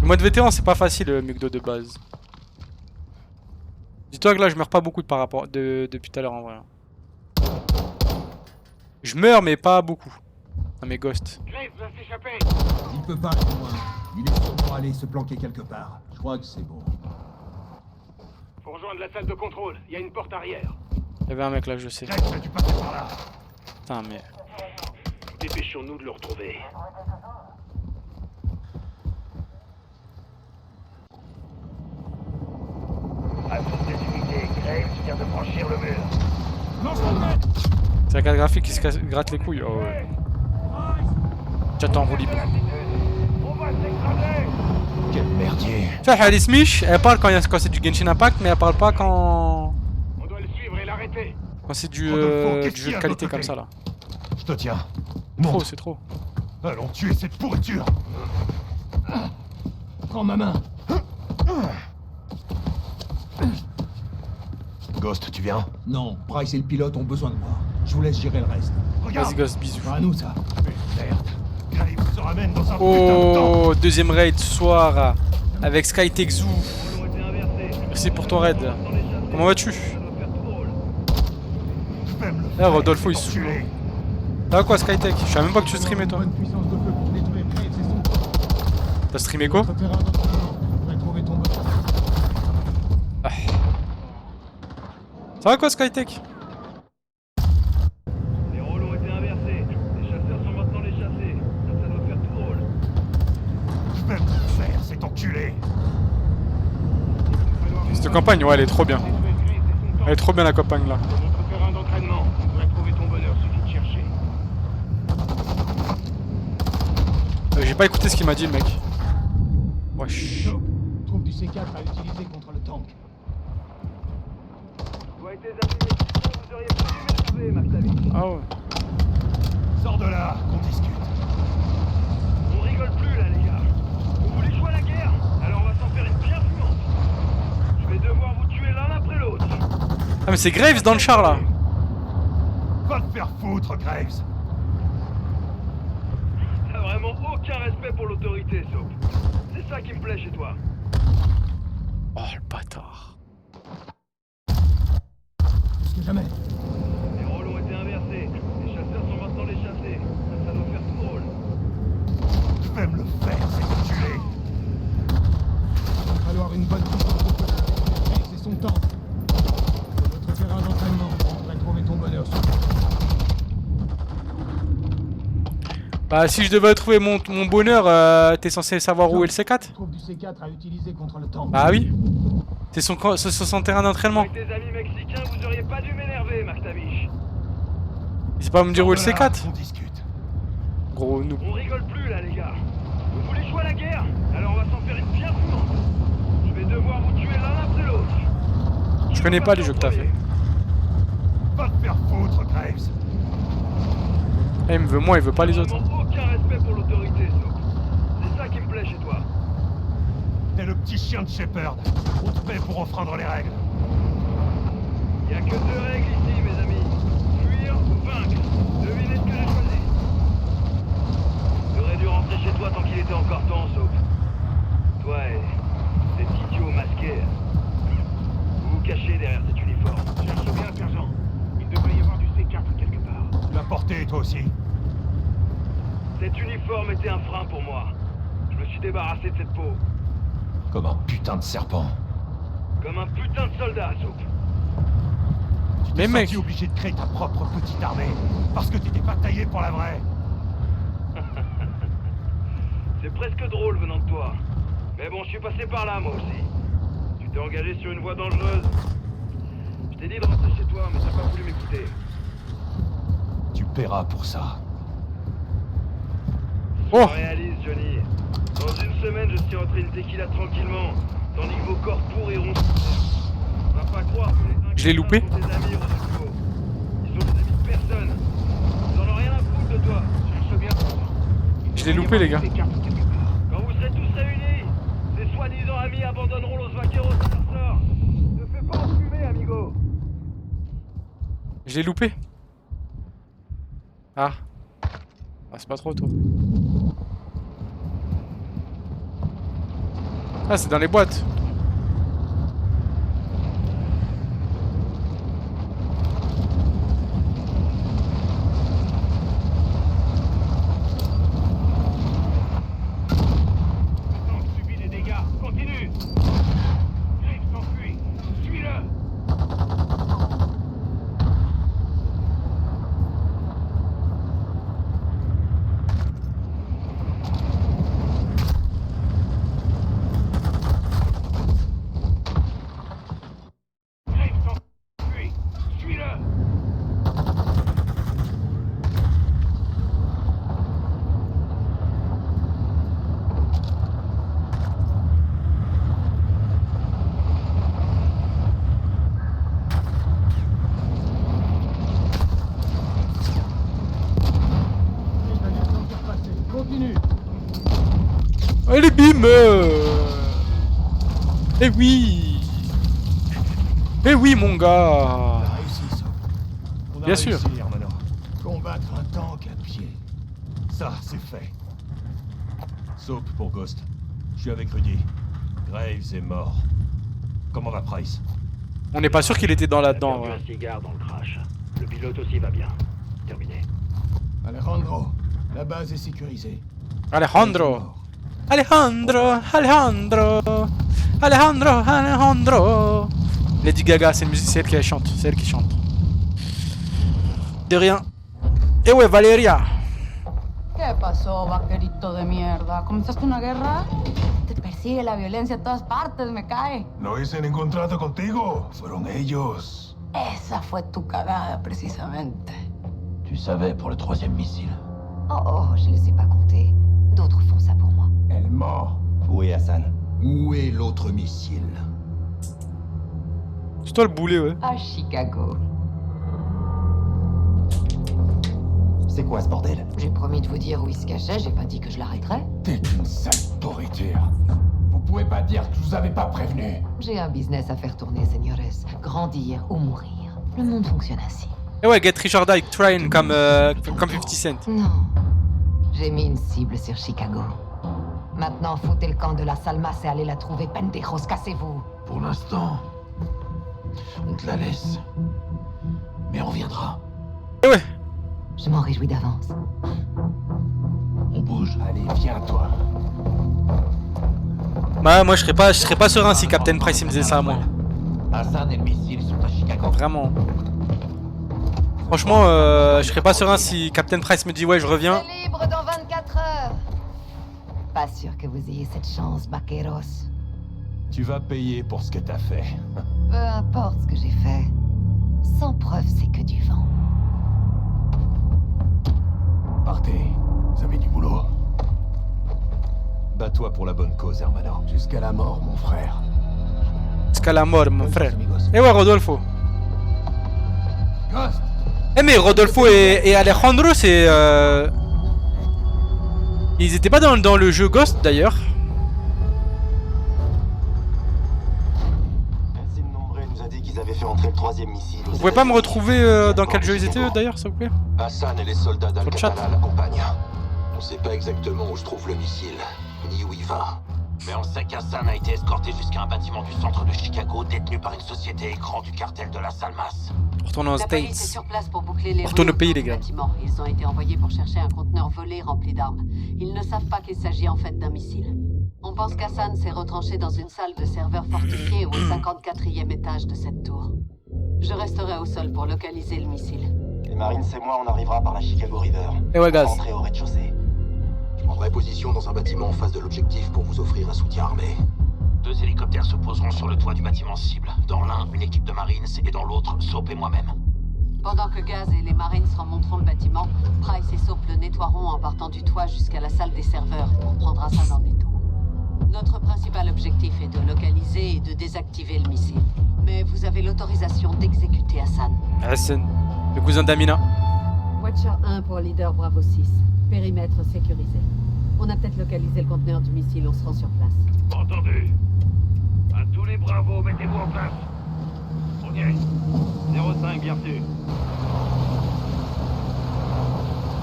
Le mode vétéran c'est pas facile le Mugdo de base. Dis-toi que là je meurs pas beaucoup par rapport depuis tout à l'heure en vrai. Je meurs mais pas beaucoup. Ah mes ghosts. Graves va s'échapper. Il peut pas être loin. Il est sûrement allé se planquer quelque part. Je crois que c'est bon. Faut rejoindre la salle de contrôle. Il y a une porte arrière. Il y avait un mec là, je sais. Graves a dû passer par là. Putain mais... Dépêchons-nous de le retrouver. Attention d'unité, Graves vient de franchir le mur. C'est la carte graphique qui se gratte les couilles. Oh ouais. J'attends en roue libre. On va s'écraser. Quel merdier! Tu vois, Alice Mich, elle parle quand c'est du Genshin Impact, mais elle parle pas quand... On doit le suivre et l'arrêter. Quand c'est du qu'est-ce jeu qu'il y de a qualité de comme côté? ça là. Je te tiens. Trop, Monte. c'est trop. Allons tuer cette pourriture. Prends ma main! Ghost, tu viens? Non, Price et le pilote ont besoin de moi. Je vous laisse gérer le reste. Regarde. Vas-y Ghost, bisous. À nous ça. Merde. Graves se ramène dans un putain de temps. Oh, deuxième raid ce soir avec Skytech Zoo. On été inversé. Merci pour ton raid. Comment vas-tu? Ça doit faire drôle. Je vais me le Eh faire, Rodolfo il cet se saoule. enculé. T'as quoi Skytech? Je savais même pas que tu streamais toi. Bonne puissance de feu pour détruire Graves et son corps. T'as streamé quoi? Notre terrain d'entraînement. On devrait trouver ton bonheur. Ça va quoi Skytech? Les rôles ont été inversés. Les chasseurs sont maintenant les chassés. Ça doit faire drôle. Je vais me le faire, cet enculé. Cette campagne, ouais, elle est trop bien. Elle est trop bien la campagne là. C'est notre terrain d'entraînement. On devrait trouver ton bonheur, suffit de chercher. J'ai pas écouté ce qu'il m'a dit le mec. Wesh. Trouve du C4 à utiliser contre le tank. Toi et tes amis mexicains, vous auriez pu me trouver, Mactavi. Ah ouais. Sors de là, qu'on discute. On rigole plus là, les gars. Vous voulez jouer à la guerre? Alors on va s'en faire une bien fumante. Je vais devoir vous tuer l'un après l'autre. Ah mais c'est Graves dans le char là. Va te faire foutre, Graves. T'as vraiment aucun respect pour l'autorité, Soap. C'est ça qui me plaît chez toi. Oh le bâtard. Plus que jamais. Les rôles ont été inversés. Les chasseurs sont maintenant les chassés. Ça doit faire tout drôle. Je vais me le faire, cet enculé. Il va falloir une bonne puissance de feu pour détruire Graves et son tank. Sur notre terrain d'entraînement, on devrait trouver ton bonheur. Bah si je devais trouver mon bonheur, t'es censé savoir où est le C4? Trouve du C4 à utiliser contre le tank. Bah oui. C'est son terrain d'entraînement. Avec tes amis mexicains, vous auriez pas dû m'énerver, Mactavish. Il sait pas me dire où est le Sors de là, C4? qu'on discute. Gros noob. On rigole plus là, les gars. Vous voulez jouer à la guerre? Alors on va s'en faire une bien fumante. Je vais devoir vous tuer l'un après l'autre. Je connais pas les jeux que t'as fait. Va te faire foutre, Graves. Eh, il me veut moi, il veut pas les autres. Vraiment aucun respect pour l'autorité, Soap. C'est ça qui me plaît chez toi. T'es le petit chien de Shepard. On te paie pour enfreindre les règles. Y a que deux règles ici, mes amis. Fuir ou vaincre. Devinez ce que j'ai choisi. T'aurais dû rentrer chez toi tant qu'il était encore temps, Soap. Toi et cet idiot masqué. Vous vous cachez derrière cet uniforme. Cherche bien, sergent. Il devrait y avoir du C4 quelque part. Tu l'as porté, toi aussi. Cet uniforme était un frein pour moi. Je me suis débarrassé de cette peau. Comme un putain de serpent. Comme un putain de soldat, Soap. Tu Mais t'es mec. senti obligé de créer ta propre petite armée. Parce que t'étais pas taillé pour la vraie. C'est presque drôle venant de toi. Mais bon, je suis passé par là, moi aussi. Tu t'es engagé sur une voie dangereuse. Je t'ai dit de rentrer chez toi, mais t'as pas voulu m'écouter. Tu paieras pour ça. Oh. Réalise, Johnny. je suis en train de tequila tranquillement, tandis que vos corps pourriront. Va pas croire que les Je l'ai loupé. sont tes amis, Rodolfo. Ils sont les amis de personne. Ils en ont rien à foutre de toi. Cherche bien. Je l'ai loupé, les gars. Quand vous serez tous réunis, ces soi-disant amis abandonneront Los Vaqueros à leur sort. Ne fais pas enfumer, amigo. Je l'ai loupé. Ah. Ah, c'est pas trop tôt. Ah, c'est dans les boîtes. Attends, subit des dégâts. Continue. Graves s'enfuit. Suis-le. Suis-le. Continue. Allez, bim. Eh oui. Eh oui, mon gars. On a réussi, ça. On a Bien réussi, sûr. Hermano. Combattre un tank à pied. Ça, c'est fait. Soap pour Ghost. Je suis avec Rudy. Graves est mort. Comment va Price? On n'est pas sûr qu'il était dans là-dedans. Perdu Ouais. un cigare dans le crash. Le pilote aussi va bien. Terminé. Alejandro, la base est sécurisée. Alejandro. Alejandro. Alejandro. Alejandro. Alejandro. Lady Gaga, c'est elle qui chante. C'est elle qui chante. De rien. Eh ouais, Valeria. ¿Qué pasó, vaquerito de mierda? ¿Comenzaste una guerra? Te persigue la violencia a todas partes, me cae. No hice ningún trato contigo. Fueron ellos. Esa fue tu cagada, precisamente. Tu savais pour le 3e missile. Oh, je les ai pas comptés. D'autres font ça pour moi. Elle ment. Où est Hassan? Où est l'autre missile? C'est toi le boulet, ouais. À Chicago. C'est quoi ce bordel? J'ai promis de vous dire où il se cachait, j'ai pas dit que je l'arrêterais. T'es une sale pourriture. Vous pouvez pas dire que je vous avais pas prévenu. J'ai un business à faire tourner, señores. Grandir ou mourir. Le monde fonctionne ainsi. Eh ouais, Get Richard Ike Train comme 50 Cent. Non. J'ai mis une cible sur Chicago. Maintenant, foutez le camp de la Salmas et allez la trouver, pendejos, cassez-vous. Pour l'instant, on te la laisse. Mais on reviendra. Eh ouais. Je m'en réjouis d'avance. On bouge. Allez, viens, toi. Bah, moi je serais pas serein si Captain Price il me disait ça à moi. Hassan et le missile sont à Chicago. Vraiment. Franchement, je serais pas serein si Captain Price me dit ouais, je reviens. C'est libre dans 24 heures. Pas sûr que vous ayez cette chance, vaqueros. Tu vas payer pour ce que t'as fait. Peu importe ce que j'ai fait. Sans preuve, c'est que du vent. Partez. Vous avez du boulot. Bats-toi pour la bonne cause, Hermano. Jusqu'à la mort, mon frère. Jusqu'à la mort, mon frère. Amigos. Eh ouais, Rodolfo. Ghost. Eh mais Rodolfo et Alejandro, c'est... Ils étaient pas dans le jeu Ghost d'ailleurs. Maxime Nombré nous a dit qu'ils avaient fait entrer le 3e missile. Vous pouvez pas me retrouver dans quel jeu ils étaient d'ailleurs, s'il vous plaît? Hassan et les soldats Sur le chat. d'Al-Qatala l'accompagnent. On sait pas exactement où se trouve le missile, ni où il va. Mais on sait qu'Hassan a été escorté jusqu'à un bâtiment du centre de Chicago détenu par une société écran du cartel de la Salmas. Retournons aux La police est States. sur place pour boucler les Retourne rues au pays, autour les du gars. bâtiment. Ils ont été envoyés pour chercher un conteneur volé rempli d'armes. Ils ne savent pas qu'il s'agit en fait d'un missile. On pense qu'Hassan s'est retranché dans une salle de serveur fortifiée au 54e étage de cette tour. Je resterai au sol pour localiser le missile. Les Marines et moi, on arrivera par la Chicago River. Eh ouais, gaz. Rentrer au rez-de-chaussée. Je prendrai position dans un bâtiment en face de l'objectif pour vous offrir un soutien armé. 2 hélicoptères se poseront sur le toit du bâtiment cible. Dans l'un, une équipe de Marines et dans l'autre, Soap et moi-même. Pendant que Gaz et les Marines remonteront le bâtiment, Price et Soap le nettoieront en partant du toit jusqu'à la salle des serveurs pour prendre Hassan en étau. sécuriser et de désactiver le missile. Mais vous avez l'autorisation d'exécuter Hassan. Hassan, le cousin d'Amina. Watcher 1 pour leader Bravo 6. Périmètre sécurisé. On a peut-être localisé le conteneur du missile, on se rend sur place. Entendu. À tous les bravos, mettez-vous en place. On y est. 05, bien reçu.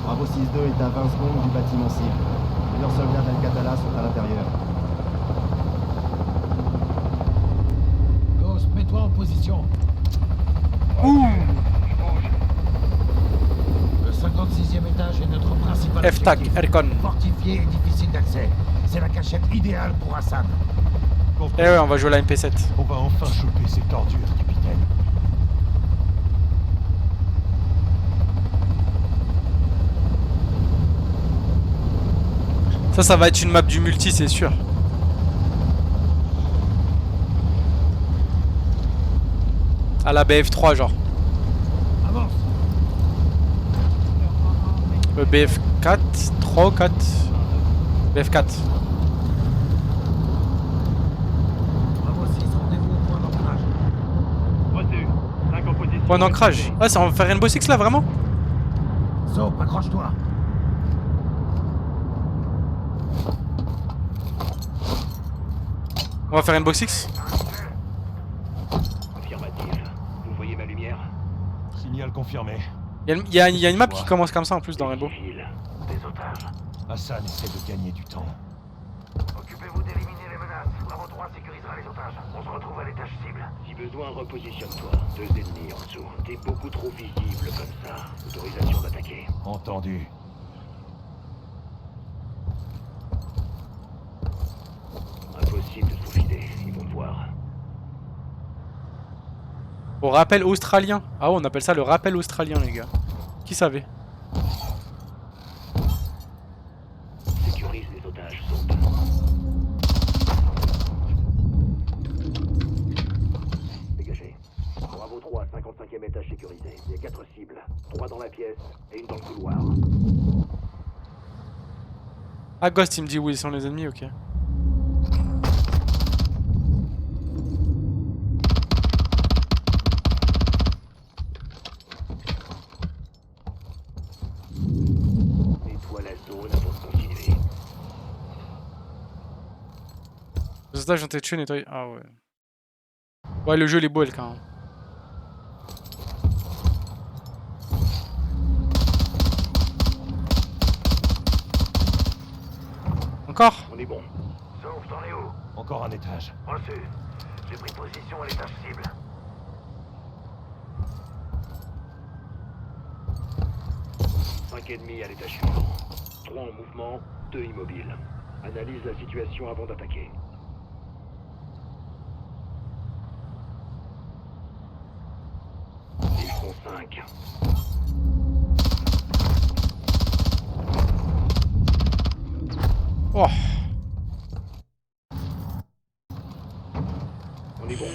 Bravo 6-2 est à 20 secondes du bâtiment cible. Plusieurs soldats d'Al-Qatala sont à l'intérieur. Ghost, mets-toi en position. Ouh. Le 56e étage est notre principal F-Tac, objectif. Ercon. Fortifié et difficile d'accès. C'est la cachette idéale pour Hassan. Eh ouais, on va jouer la MP7. On va enfin choper ces tordures, capitaine. Ça va être une map du multi, c'est sûr. À la BF3, genre. Avance. BF4, 3 ou 4 BF4. Bravo 6, rendez-vous au point d'ancrage. Reçu. 5 en position. Point d'ancrage. Ah, ça on va faire Rainbow Six là, vraiment? Soap, accroche-toi. On va faire Rainbow Six? Affirmatif. Vous voyez ma lumière? Signal confirmé. Il y a une map qui commence comme ça en plus dans Rainbow. Des otages. Hassan essaie de gagner du temps. Occupez-vous d'éliminer les menaces. Bravo 3 sécurisera les otages. On se retrouve à l'étage cible. Si besoin, repositionne-toi. 2 ennemis en dessous. T'es beaucoup trop visible comme ça. Autorisation d'attaquer. Entendu. Impossible de se faufiler. Ils vont te voir. Au rappel australien. Ah ouais, on appelle ça le rappel australien, les gars. Qui savait? Sécurise les otages, Soap. Dégagez. Bravo 3, 55e étage sécurisé. Il y a 4 cibles. 3 dans la pièce et une dans le couloir. Ah, Ghost, il me dit où ils sont les ennemis, ok. Nettoie la zone avant de continuer. Les otages ont été tués, nettoyés. Ah ouais. Ouais, le jeu, il est beau, quand même. Encore? On est bon. Sauf, t'en es où? Encore un étage. Reçu. J'ai pris position à l'étage cible. Cinq ennemis à l'étage suivant. 3 en mouvement, 2 immobiles. Analyse la situation avant d'attaquer. Ils sont 5. Oh. On est bon.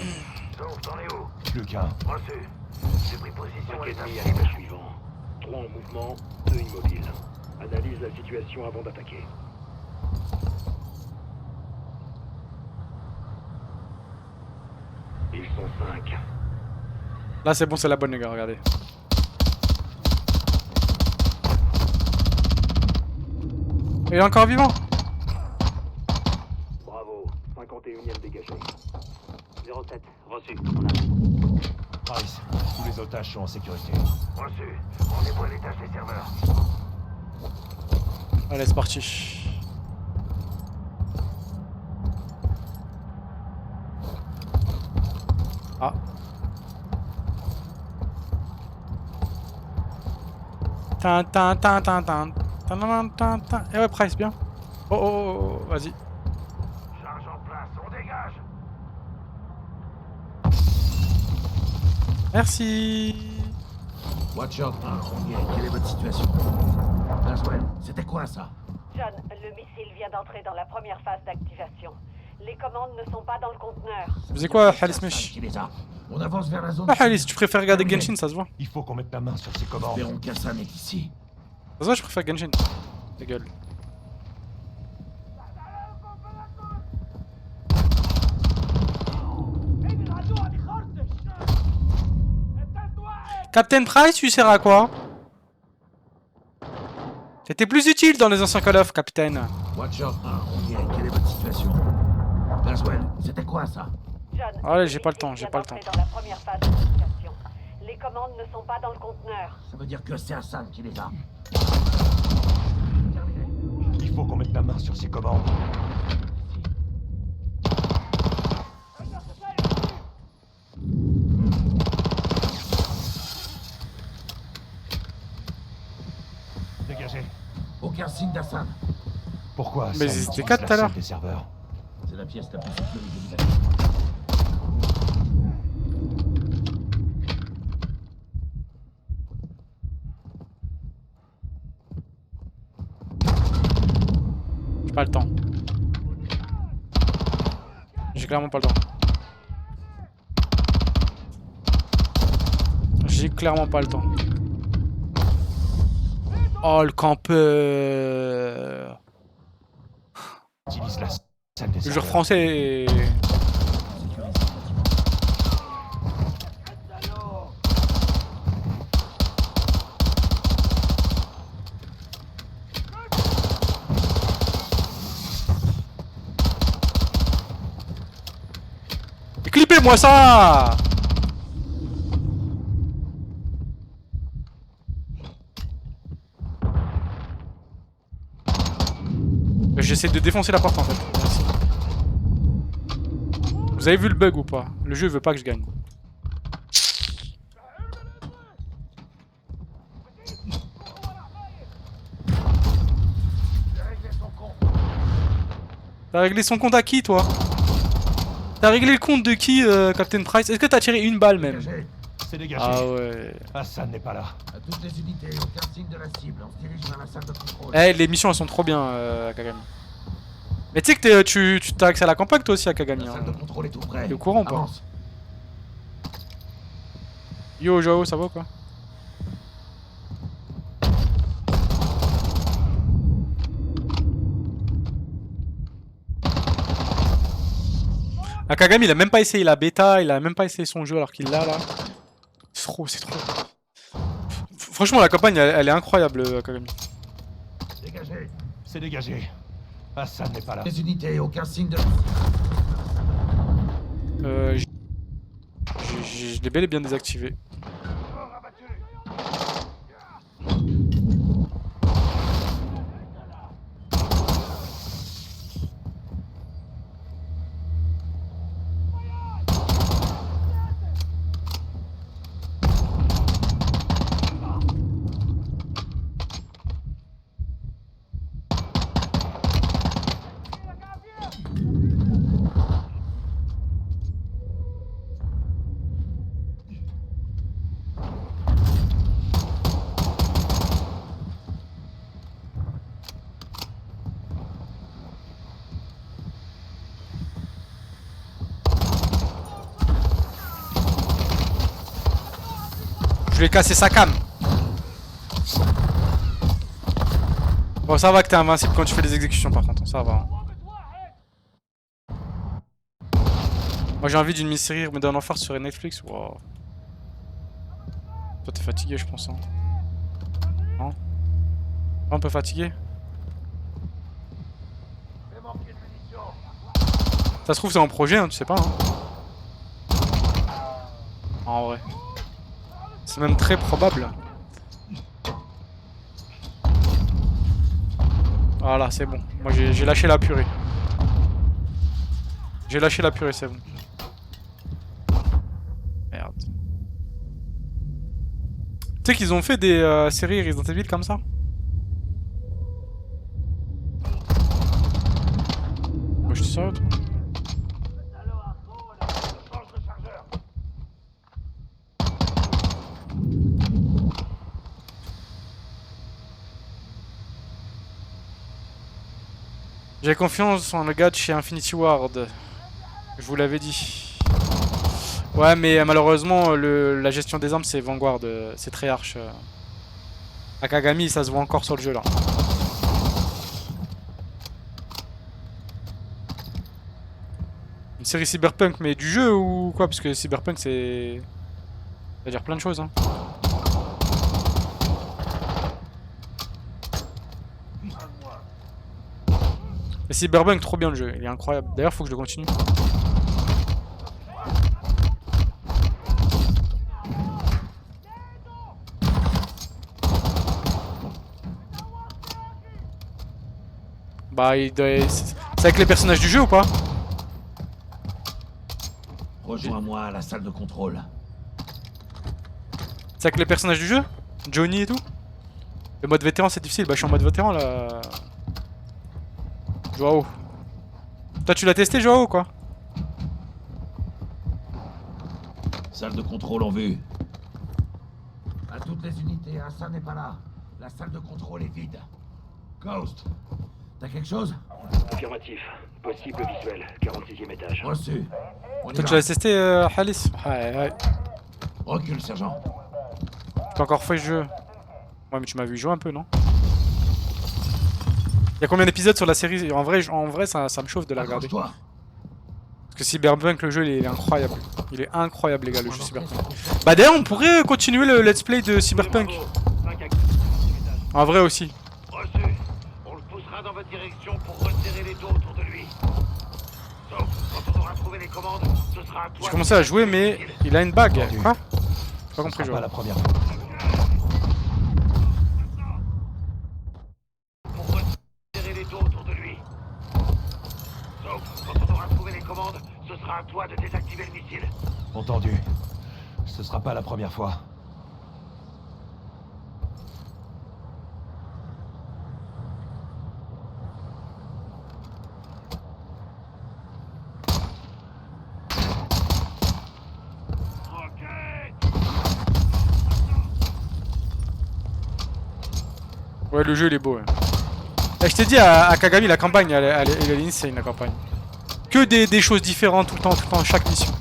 Sauf, t'en es où? Plus qu'un. Reçu. J'ai pris position à l'étage suivant. 3 en mouvement, 2 immobiles. Analyse la situation avant d'attaquer. Ils sont 5. Là, c'est bon, c'est la bonne, les gars, regardez. Il est encore vivant. Bravo. 51e dégagé. 07. Reçu. Price, tous les otages sont en sécurité. Reçu. Rendez-vous à l'étage des serveurs. Allez, c'est parti. Ah. Tin, tin, tin, tin, tin. Tin, tin, tin, tin. Eh ouais, Price, bien. Oh, oh, oh, oh, vas-y. Charge en place. On dégage. Merci. Watcher 1, on y est. Quelle est votre situation? Laswell, c'était quoi ça? John, le missile vient d'entrer dans la première phase d'activation. Les commandes ne sont pas dans le conteneur. C'est quoi, Halis Mesh? Qui les a? On avance vers la zone. Ah, Halis, tu préfères regarder Genshin, ça se voit. Il faut qu'on mette la main sur ces commandes. Espérons qu'Hassan est ici. Ça se voit, je préfère Genshin. Ta gueule. Captain Price, tu sers à quoi? T'étais plus utile dans les anciens Call of, Captain. Watcher 1, on dirait. Quelle est votre situation? Laswell, c'était quoi ça? Allez, j'ai pas le temps, j'ai pas le temps. Dans la première phase de l'extraction. Les commandes ne sont pas dans le conteneur. Ça veut dire que c'est Hassan qui les a. Il faut qu'on mette la main sur ces commandes. Dégagez. Aucun signe d'Hassan. Pourquoi Mais Hassan c'était utilise 4 la tout à l'heure. salle des serveurs? C'est la pièce la plus sécurisée du bâtiment. J'ai pas le temps. J'ai clairement pas le temps. J'ai clairement pas le temps. Oh, le campeur. Utilise la salle des Le serveurs. joueur français. Clippez-moi ça! J'essaie de défoncer la porte en fait. Merci. Vous avez vu le bug ou pas? Le jeu veut pas que je gagne. T'as réglé son compte à qui toi? T'as réglé le compte de qui, Captain Price? Est-ce que t'as tiré une balle même? C'est dégagé. Ah ouais. Hassan n'est pas là. À toutes les unités, aucun signe de la cible. On se dirige vers la salle de contrôle. Eh, les missions elles sont trop bien, Akagami. Mais tu sais que tu t'as accès à la campagne toi aussi, Akagami. La Hein. salle de contrôle est tout près. T'es au courant ou pas? Avance. Yo, Joao, ça va quoi? Akagami il a même pas essayé la bêta, il a même pas essayé son jeu alors qu'il l'a là. C'est trop, c'est trop. Franchement la campagne elle est incroyable, Akagami. Dégagez. C'est dégagé. Hassan n'est pas là. Les unités, aucun signe de... Je l'ai bel et bien désactivé. Je lui ai cassé sa cam. Bon, ça va que t'es invincible quand tu fais des exécutions par contre, ça va. Moi j'ai envie d'une mini-série Modern Warfare sur Netflix. Wow. Toi t'es fatigué je pense. Hein. Non? Un peu fatigué? Ça se trouve c'est en projet, hein, tu sais pas. Hein. En vrai. C'est même très probable. Voilà, c'est bon. Moi j'ai lâché la purée. J'ai lâché la purée, c'est bon. Merde. Tu sais qu'ils ont fait des séries Resident Evil comme ça? Moi je te sérieux toi? J'ai confiance en le gars de chez Infinity Ward. Je vous l'avais dit. Ouais, mais malheureusement, la gestion des armes, c'est Vanguard. C'est très arch. Akagami, ça se voit encore sur le jeu là. Une série Cyberpunk, mais du jeu ou quoi? Parce que Cyberpunk, c'est. Ça veut dire plein de choses. Hein. Cyberpunk, trop bien le jeu, il est incroyable. D'ailleurs, faut que je le continue. Bah, c'est avec les personnages du jeu ou pas? Rejoins-moi à la salle de contrôle. C'est avec les personnages du jeu? Johnny et tout? Le mode vétéran c'est difficile, bah je suis en mode vétéran là. Joao. Toi tu l'as testé Joao quoi? Salle de contrôle en vue. À toutes les unités, Hassan n'est pas là. La salle de contrôle est vide. Ghost, t'as quelque chose? Affirmatif. Possible visuel. 46e étage. Reçu. On y Toi va. tu l'as testé Halis? Ouais. Recule, sergent. T'as encore fait le jeu? Ouais mais tu m'as vu jouer un peu non? Y'a combien d'épisodes sur la série? En vrai ça me chauffe de la regarder. Accroche-toi. Parce que Cyberpunk le jeu il est incroyable. Il est incroyable les gars le jeu Cyberpunk. Bah d'ailleurs on pourrait continuer le let's play de Cyberpunk. En vrai aussi. Reçu. On le poussera dans votre direction pour resserrer les dos autour de lui. Sauf quand on aura trouvé les commandes, ce sera à toi. J'ai commencé à jouer mais il a une bague. Quoi? J'ai pas compris Pas jouer. la première fois. Pour resserrer les dos autour de lui. Sauf quand on aura trouvé les commandes, ce sera à toi de désactiver le missile. Entendu. Ce sera pas la première fois. Ouais le jeu il est beau. Ouais. Et je t'ai dit à Kagami la campagne elle est insane la campagne. Que des choses différentes tout le temps, chaque mission.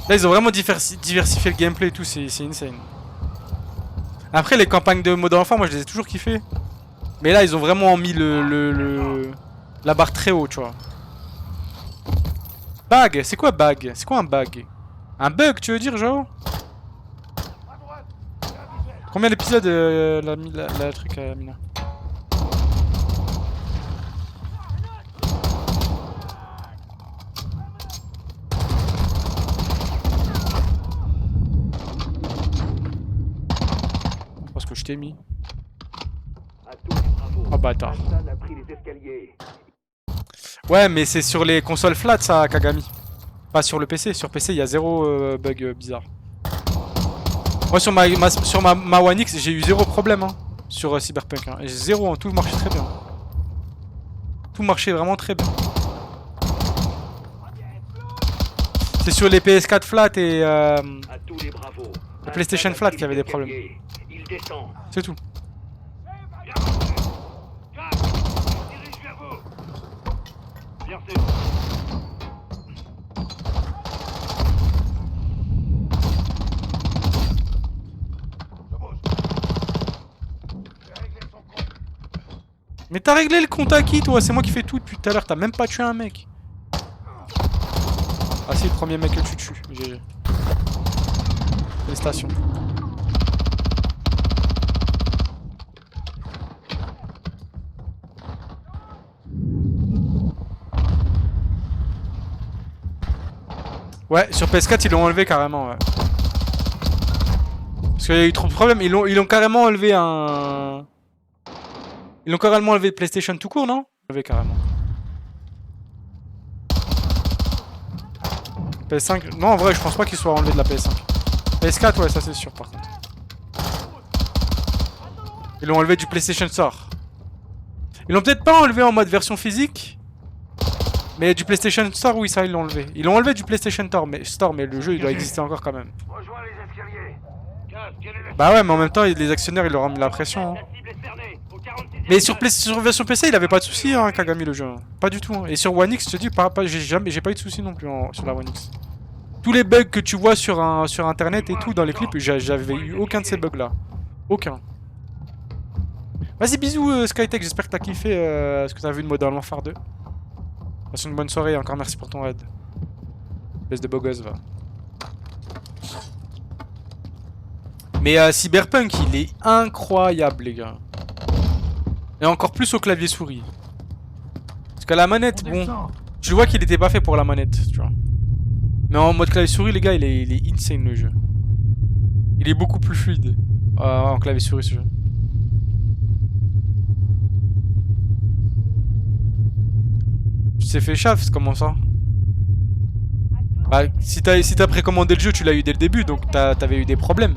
Là ils ont vraiment diversifié le gameplay et tout, c'est insane. Après les campagnes de Modern Warfare moi je les ai toujours kiffées. Mais là ils ont vraiment mis la barre très haut tu vois. Bag, c'est quoi bag? C'est quoi un bag? Un bug tu veux dire genre? Combien d'épisodes la truc à Mina? Parce que je t'ai mis. Oh bâtard. Ouais mais c'est sur les consoles flat ça Kagami. Pas sur le PC, sur PC il y a zéro bug bizarre. Moi sur ma One X j'ai eu zéro problème hein, sur Cyberpunk hein. Zéro, hein, tout marchait très bien. Tout marchait vraiment très bien. C'est sur les PS4 flat et les PlayStation flat qu'il y avait des problèmes. C'est tout. Mais t'as réglé le compte à qui toi? C'est moi qui fais tout depuis tout à l'heure, t'as même pas tué un mec. Ah si, le premier mec que tu tues, GG. Félicitations. Ouais, sur PS4 ils l'ont enlevé carrément, ouais. Parce qu'il y a eu trop de problèmes, ils l'ont carrément enlevé un... Ils l'ont carrément enlevé de PlayStation tout court, non? Enlevé carrément. PS5, non en vrai je pense pas qu'il soit enlevé de la PS5. PS4 ouais ça c'est sûr par contre. Ils l'ont enlevé du PlayStation Store. Ils l'ont peut-être pas enlevé en mode version physique. Mais du PlayStation Store oui ça ils l'ont enlevé. Ils l'ont enlevé du PlayStation Store mais le jeu il doit exister encore quand même. Bah ouais mais en même temps les actionnaires ils leur ont mis la pression hein. Mais sur version PC il avait pas de soucis hein Kagami le jeu. Pas du tout hein. Et sur One X je te dis j'ai pas eu de soucis non plus sur la One X. Tous les bugs que tu vois sur internet et tout dans les clips j'avais eu aucun de ces bugs là. Aucun. Vas-y bisous Skytech, j'espère que t'as kiffé ce que t'as vu de Modern Warfare 2. Passe une bonne soirée, encore merci pour ton raid. Espèce de beau gosse va. Mais Cyberpunk, il est incroyable, les gars. Et encore plus au clavier souris. Parce qu'à la manette, bon, je vois qu'il était pas fait pour la manette, tu vois. Mais en mode clavier souris, les gars, il est insane le jeu. Il est beaucoup plus fluide en clavier souris ce jeu. Tu t'es fait chaf, comment ça? Bah, si t'as précommandé le jeu, tu l'as eu dès le début, donc t'avais eu des problèmes.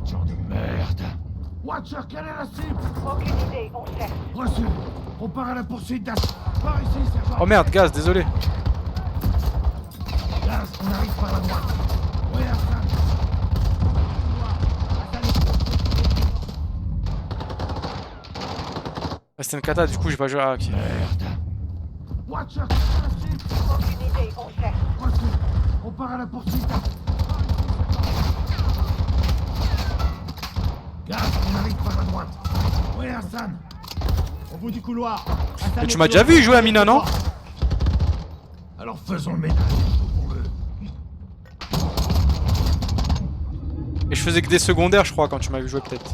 Genre de merde. Watcher, quelle est la cible? Aucune idée, on cherche. Reçu. On part à la poursuite d'As. Par ici, sergent. Oh merde, Gaz, désolé. Gaz, on arrive par la droite. Oui, Hassan. Ah, c'était une cata, du coup j'ai pas joué. Ah, ok. Merde. Watcher, quelle est la cible? Aucune idée, on cherche. Reçu. On part à la poursuite d'As. Gaz, on arrive par la droite. Oui, Hassan. Au bout du couloir. Mais tu m'as déjà vu jouer à Mina, non? Alors faisons le ménage. Et je faisais que des secondaires, je crois, quand tu m'as vu jouer, peut-être.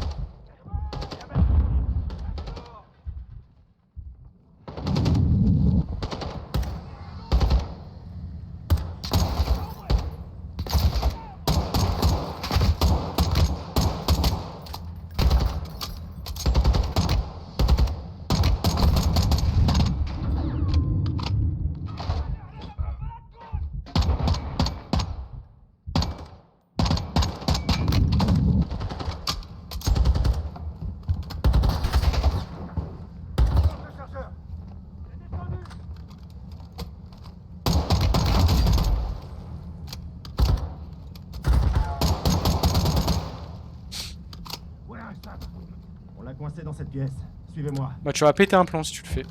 On l'a coincé dans cette pièce. Suivez-moi. Bah tu vas péter un plomb si tu le fais.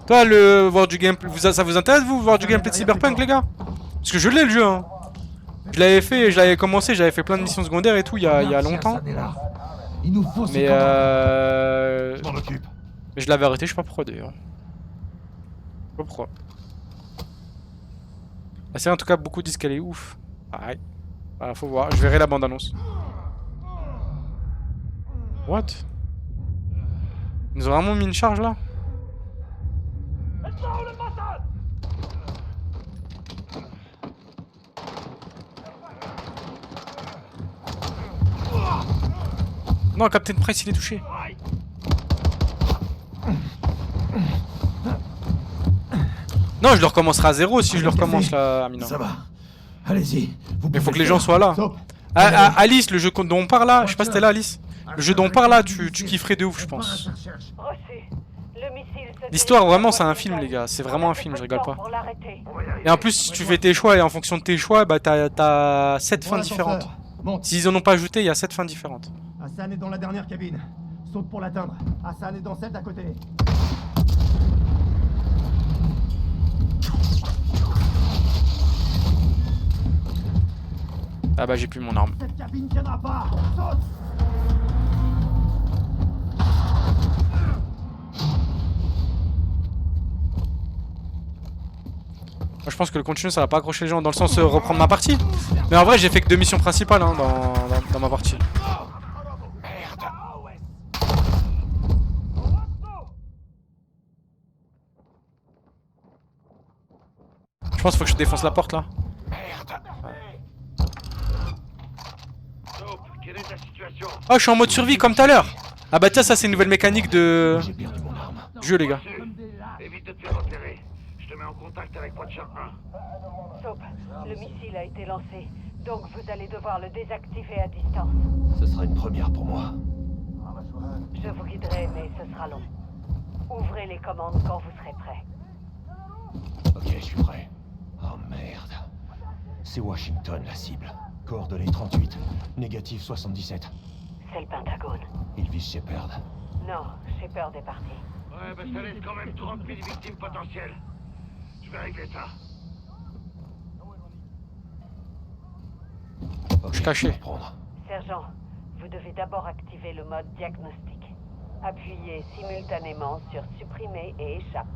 Toi, voir du gameplay, ça vous intéresse vous voir du gameplay de Cyberpunk, les gars? Parce que je l'ai le jeu, hein. Je l'avais fait, je l'avais commencé, j'avais fait plein de missions secondaires et tout il y a longtemps. Il nous faut Mais Je m'en occupe. Mais je l'avais arrêté, je sais pas pourquoi d'ailleurs. Je sais pas pourquoi. Ah, c'est en tout cas beaucoup disent qu'elle est ouf. Pareil. Bah, faut voir, je verrai la bande annonce. What? Ils nous ont vraiment mis une charge là? Non, Captain Price il est touché. Non, je le recommencerai à zéro si je le recommence là, Amina. Ça va. Allez-y. Mais faut que les gens soient là. Alice, le jeu dont on parle là, je sais pas si t'es là, Alice. Le jeu dont on parle là, tu kifferais de ouf, je pense. L'histoire, vraiment, c'est un film, les gars. C'est vraiment un film, je rigole pas. Et en plus, si tu fais tes choix et en fonction de tes choix, bah t'as 7 fins différentes. S'ils en ont pas ajouté, il y a 7 fins différentes. Hassan est dans la dernière cabine. Saute pour l'atteindre. Hassan est dans celle à côté. Ah bah j'ai plus mon arme. Cette cabine tiendra pas. Saute. Moi, je pense que le continu ça va pas accrocher les gens dans le sens reprendre ma partie. Mais en vrai j'ai fait que 2 missions principales hein, dans ma partie. Je pense qu'il faut que je défonce la porte là. Oh, je suis en mode survie comme tout à l'heure. Ah bah tiens, ça c'est une nouvelle mécanique de jeu, les gars. Évite de te faire repérer. Je te mets en contact avec Watcher 1. Soap, le missile a été lancé, donc vous allez devoir le désactiver à distance. Ce sera une première pour moi. Je vous guiderai, mais ce sera long. Ouvrez les commandes quand vous serez prêt. Ok, je suis prêt. Oh merde. C'est Washington la cible. Coordonnées 38, négatif 77. C'est le Pentagone. Il vise Shepard. Non, Shepard est parti. Ouais, bah ça laisse quand même 30 000 victimes potentielles. Je vais régler ça. Je suis caché. Sergent, vous devez d'abord activer le mode diagnostic. Appuyez simultanément sur supprimer et échappe.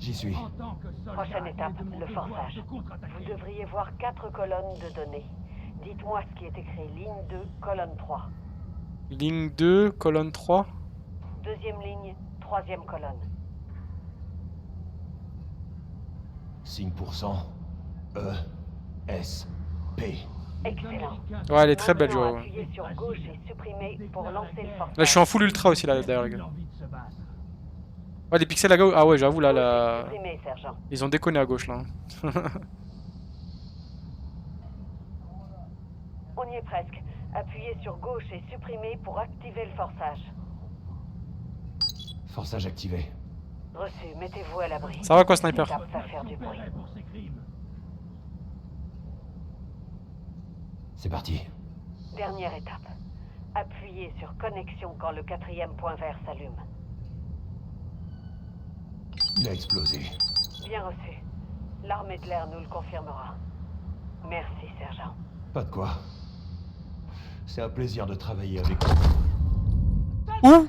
J'y suis. Prochaine étape, le forçage. Vous devriez voir 4 colonnes de données. Dites-moi ce qui est écrit. Ligne 2, colonne 3. Ligne 2, colonne 3. Deuxième ligne, troisième colonne. Signe pourcent. E. S. P. Excellent. Ouais, elle est très belle, Maintenant, Joao. appuyez sur gauche et supprimez pour lancer le forçage. Là, je suis en full ultra aussi, là, derrière, les gars. Ouais, les pixels à gauche. Ah ouais, j'avoue, là, là... Supprimez, sergent. Ils ont déconné à gauche, là. On y est presque. Appuyez sur gauche et supprimez pour activer le forçage. Forçage activé. Reçu, mettez-vous à l'abri. Ça va quoi, sniper? Cette étape va faire du bruit. C'est parti. Dernière étape. Appuyez sur connexion quand le 4e point vert s'allume. Il a explosé. Bien reçu. L'armée de l'air nous le confirmera. Merci, sergent. Pas de quoi. C'est un plaisir de travailler avec vous. Où?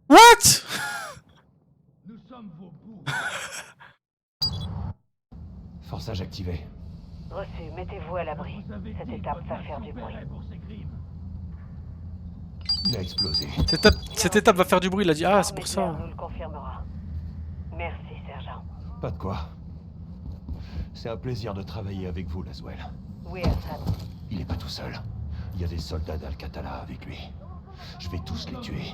What? Nous sommes vos bourgs. Forçage activé. Reçu, mettez-vous à l'abri. Cette étape va faire du bruit. Il a explosé. Cette étape va faire du bruit, il a dit. Ah, c'est pour ça. L'armée de l'air nous le confirmera. Merci, sergent. Pas de quoi. C'est un plaisir de travailler avec vous, Laswell. Oui, Hassan. Il est pas tout seul. Il y a des soldats d'Al-Qatala avec lui. Je vais tous les tuer.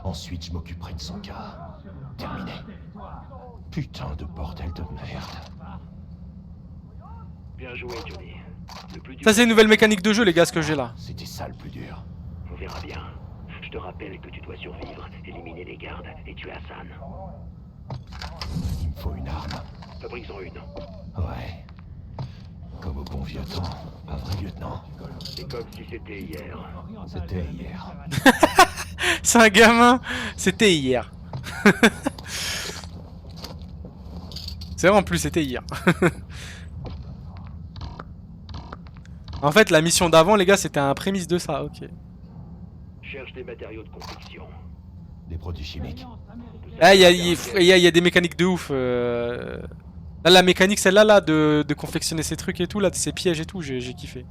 Ensuite, je m'occuperai de son cas. Terminé. Putain de bordel de merde. Bien joué, Johnny. Le plus dur, Ça, c'est une nouvelle mécanique de jeu, les gars, ce que j'ai là. C'était ça le plus dur. on verra bien. Je te rappelle que tu dois survivre, éliminer les gardes et tuer Hassan. Il me faut une arme. Fabrique-en une. Ouais. Comme au bon vieux temps. Un vrai lieutenant. C'est comme si c'était hier. C'était hier. C'est un gamin. C'était hier. C'est vrai, en plus, c'était hier. En fait, la mission d'avant, les gars, c'était un prémisse de ça. Ok. Cherche des matériaux de confection. Des produits chimiques. Là, il y a des mécaniques de ouf. Là, la mécanique, celle-là, là, de confectionner ces trucs et tout, là, de ces pièges et tout, j'ai kiffé.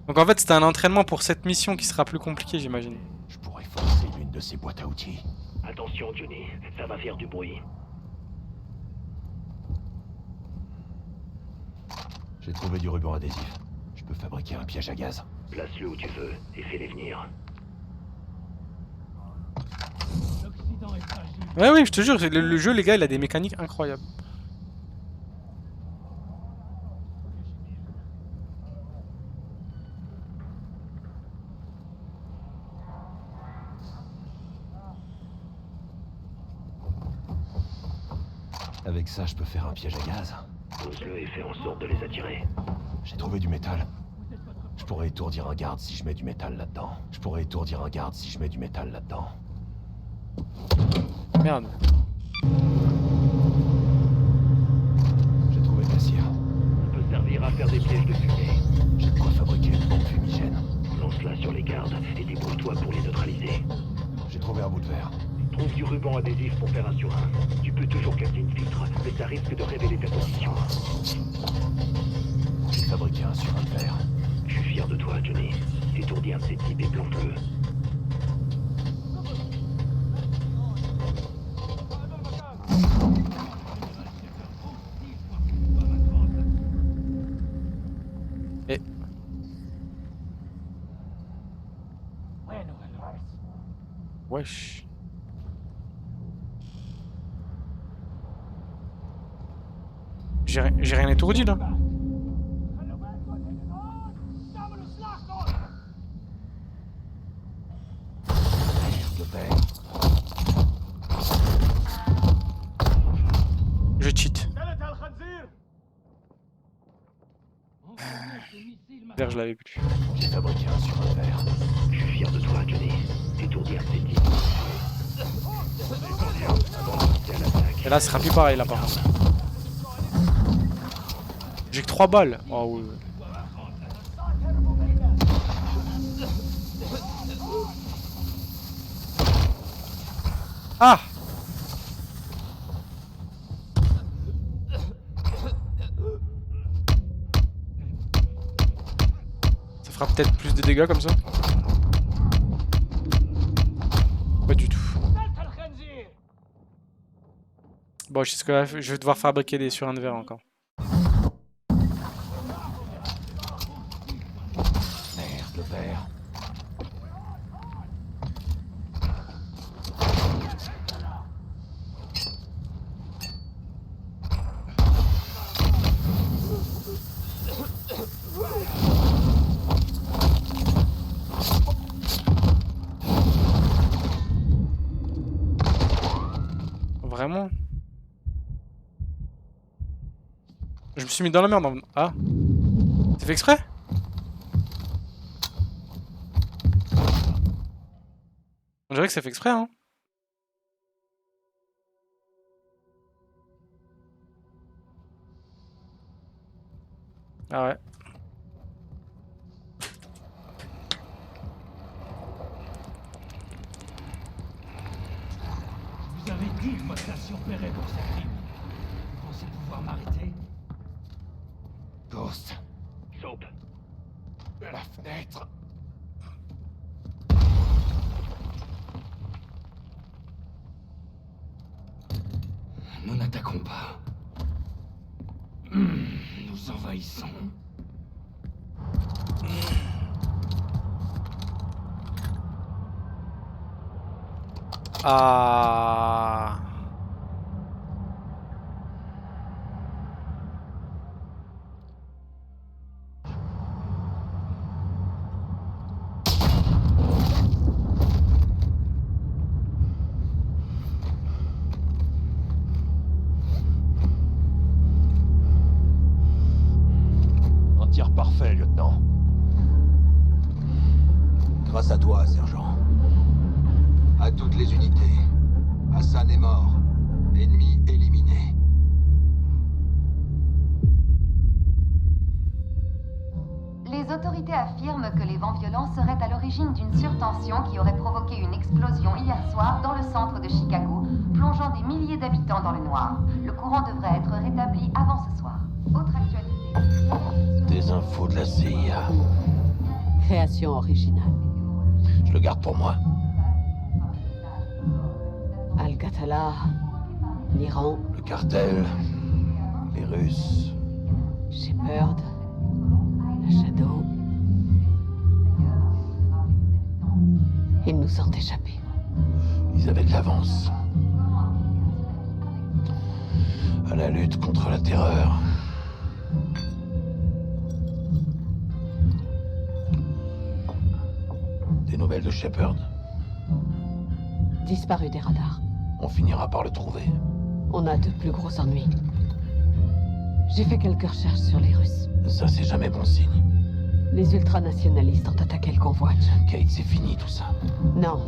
Donc en fait, c'était un entraînement pour cette mission qui sera plus compliquée, j'imagine. Je pourrais forcer l'une de ces boîtes à outils. Attention, Johnny, ça va faire du bruit. J'ai trouvé du ruban adhésif. Je peux fabriquer un piège à gaz. Place-le où tu veux et fais-les venir. Ouais, oui, je te jure, le jeu, les gars, il a des mécaniques incroyables. Avec ça, je peux faire un piège à gaz. Pose-le et fais en sorte de les attirer. J'ai trouvé du métal. Je pourrais étourdir un garde si je mets du métal là-dedans. Je pourrais étourdir un garde si je mets du métal là-dedans. Merde. J'ai trouvé de la cire. Ça peut servir à faire des pièges de fumée. J'ai de quoi fabriquer une bombe fumigène. Lance-la sur les gardes et débrouille-toi pour les neutraliser. J'ai trouvé un bout de verre. Trouve du ruban adhésif pour faire un sur un. Tu peux toujours casser une filtre, mais ça risque de révéler ta position. J'ai fabriqué un sur un de verre. Je suis fier de toi, Johnny. Étourdis un de ces types et plante-le. Et... Wesh. J'ai rien étourdi là. Je cheat. D'ailleurs, je l'avais plus. J'ai fabriqué un sur un de verre. Je suis fier de toi, Johnny. Étourdis un de ces types. Et là, ce sera plus pareil là par contre. J'ai que 3 balles. Oh oui. Ah! Ça fera peut-être plus de dégâts comme ça? Pas du tout. Bon, je sais ce que là, je vais devoir fabriquer des surins de verre encore. Merde, le verre. Vraiment? Je me suis mis dans la merde. Ah. C'est fait exprès? On dirait que c'est fait exprès, hein. Ah ouais. Vous avez dit que votre nation paierait pour ces crimes. Vous pensez pouvoir m'arrêter? Ghost. Soap. La fenêtre. Nous n'attaquons pas. Nous envahissons. Ah. Un tir parfait, lieutenant. Grâce à toi, sergent. À toutes les unités. Hassan est mort. Ennemi éliminé. Les autorités affirment que les vents violents seraient à l'origine d'une surtension qui aurait provoqué une explosion hier soir dans le centre de Chicago, plongeant des milliers d'habitants dans le noir. Le courant devrait être rétabli avant ce soir. Autre actualité. Des infos de la CIA. Création originale. Je le garde pour moi. Al-Qatala, l'Iran, Le cartel. Les Russes. Shepard, la Shadow. Ils nous ont échappé. Ils avaient de l'avance. À la lutte contre la terreur. Des nouvelles de Shepard. Disparu des radars. On finira par le trouver. On a de plus gros ennuis. J'ai fait quelques recherches sur les Russes. Ça, c'est jamais bon signe. Les ultranationalistes ont attaqué le convoi, John. Kate, c'est fini tout ça. Non,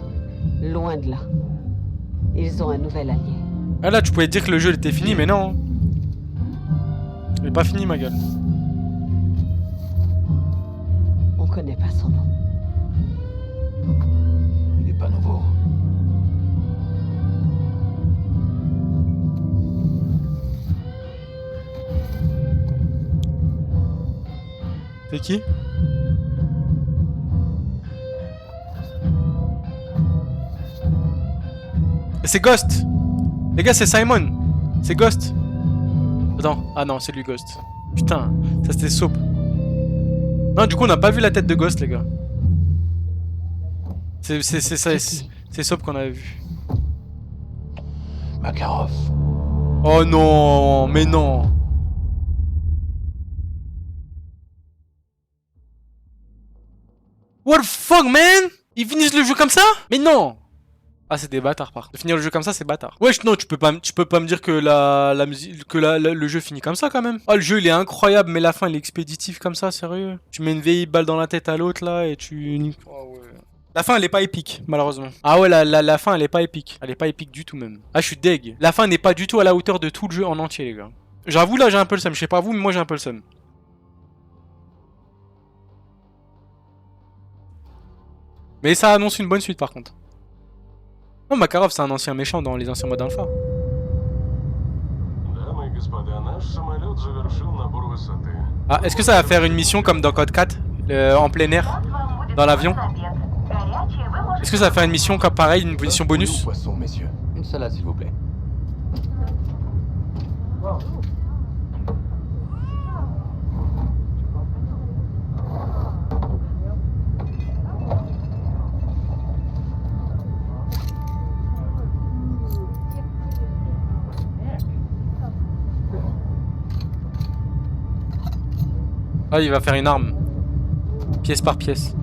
loin de là. Ils ont un nouvel allié. Ah là, tu pouvais dire que le jeu était fini, mais non. Il est pas fini, ma gueule. On connaît pas son nom. Il est pas nouveau. C'est qui? C'est Ghost. Les gars, c'est Simon. C'est Ghost. Attends. Ah non, c'est lui Ghost. Putain, ça c'était Soap. Non, du coup, on n'a pas vu la tête de Ghost, les gars. C'est Soap qu'on avait vu. Makarov. Oh non, mais non. What the fuck, man? Ils finissent le jeu comme ça? Mais non. Ah, c'est des bâtards, par contre. De finir le jeu comme ça, c'est bâtard. Wesh, non, tu peux pas me dire que la musique, que le jeu finit comme ça, quand même. Oh, le jeu, il est incroyable, mais la fin, il est expéditif comme ça, sérieux. Tu mets une vieille balle dans la tête à l'autre, là, et tu... Oh, ouais. La fin, elle est pas épique, malheureusement. Ah ouais, la fin, elle est pas épique. Elle est pas épique du tout, même. Ah, je suis deg. La fin n'est pas du tout à la hauteur de tout le jeu en entier, les gars. J'avoue, là, j'ai un peu le seum. Je sais pas vous, mais moi, j'ai un peu le seum. Mais ça annonce une bonne suite, par contre. Non, Makarov, c'est un ancien méchant dans les anciens Modern Warfare. Ah, est-ce que ça va faire une mission comme dans Code 4, en plein air, dans l'avion? Est-ce que ça va faire une mission comme pareil, une mission bonus? Poisson, messieurs. Une salade, s'il vous plaît. Ah, il va faire une arme. Pièce par pièce.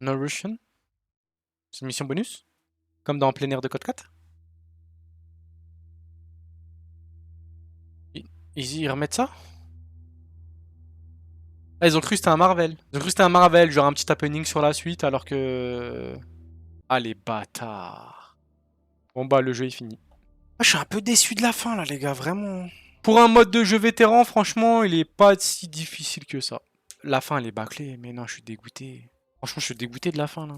No Russian? C'est une mission bonus? Comme dans plein air de Code 4? Ils remettent ça? Ah, ils ont cru que c'était un Marvel. Ils ont cru que c'était un Marvel, genre un petit happening sur la suite, alors que... Ah, les bâtards. Bon bah, le jeu est fini. Ah, je suis un peu déçu de la fin, là, les gars, vraiment. Pour un mode de jeu vétéran, franchement, il est pas si difficile que ça. La fin, elle est bâclée, mais non, je suis dégoûté. Franchement, je suis dégoûté de la fin, là.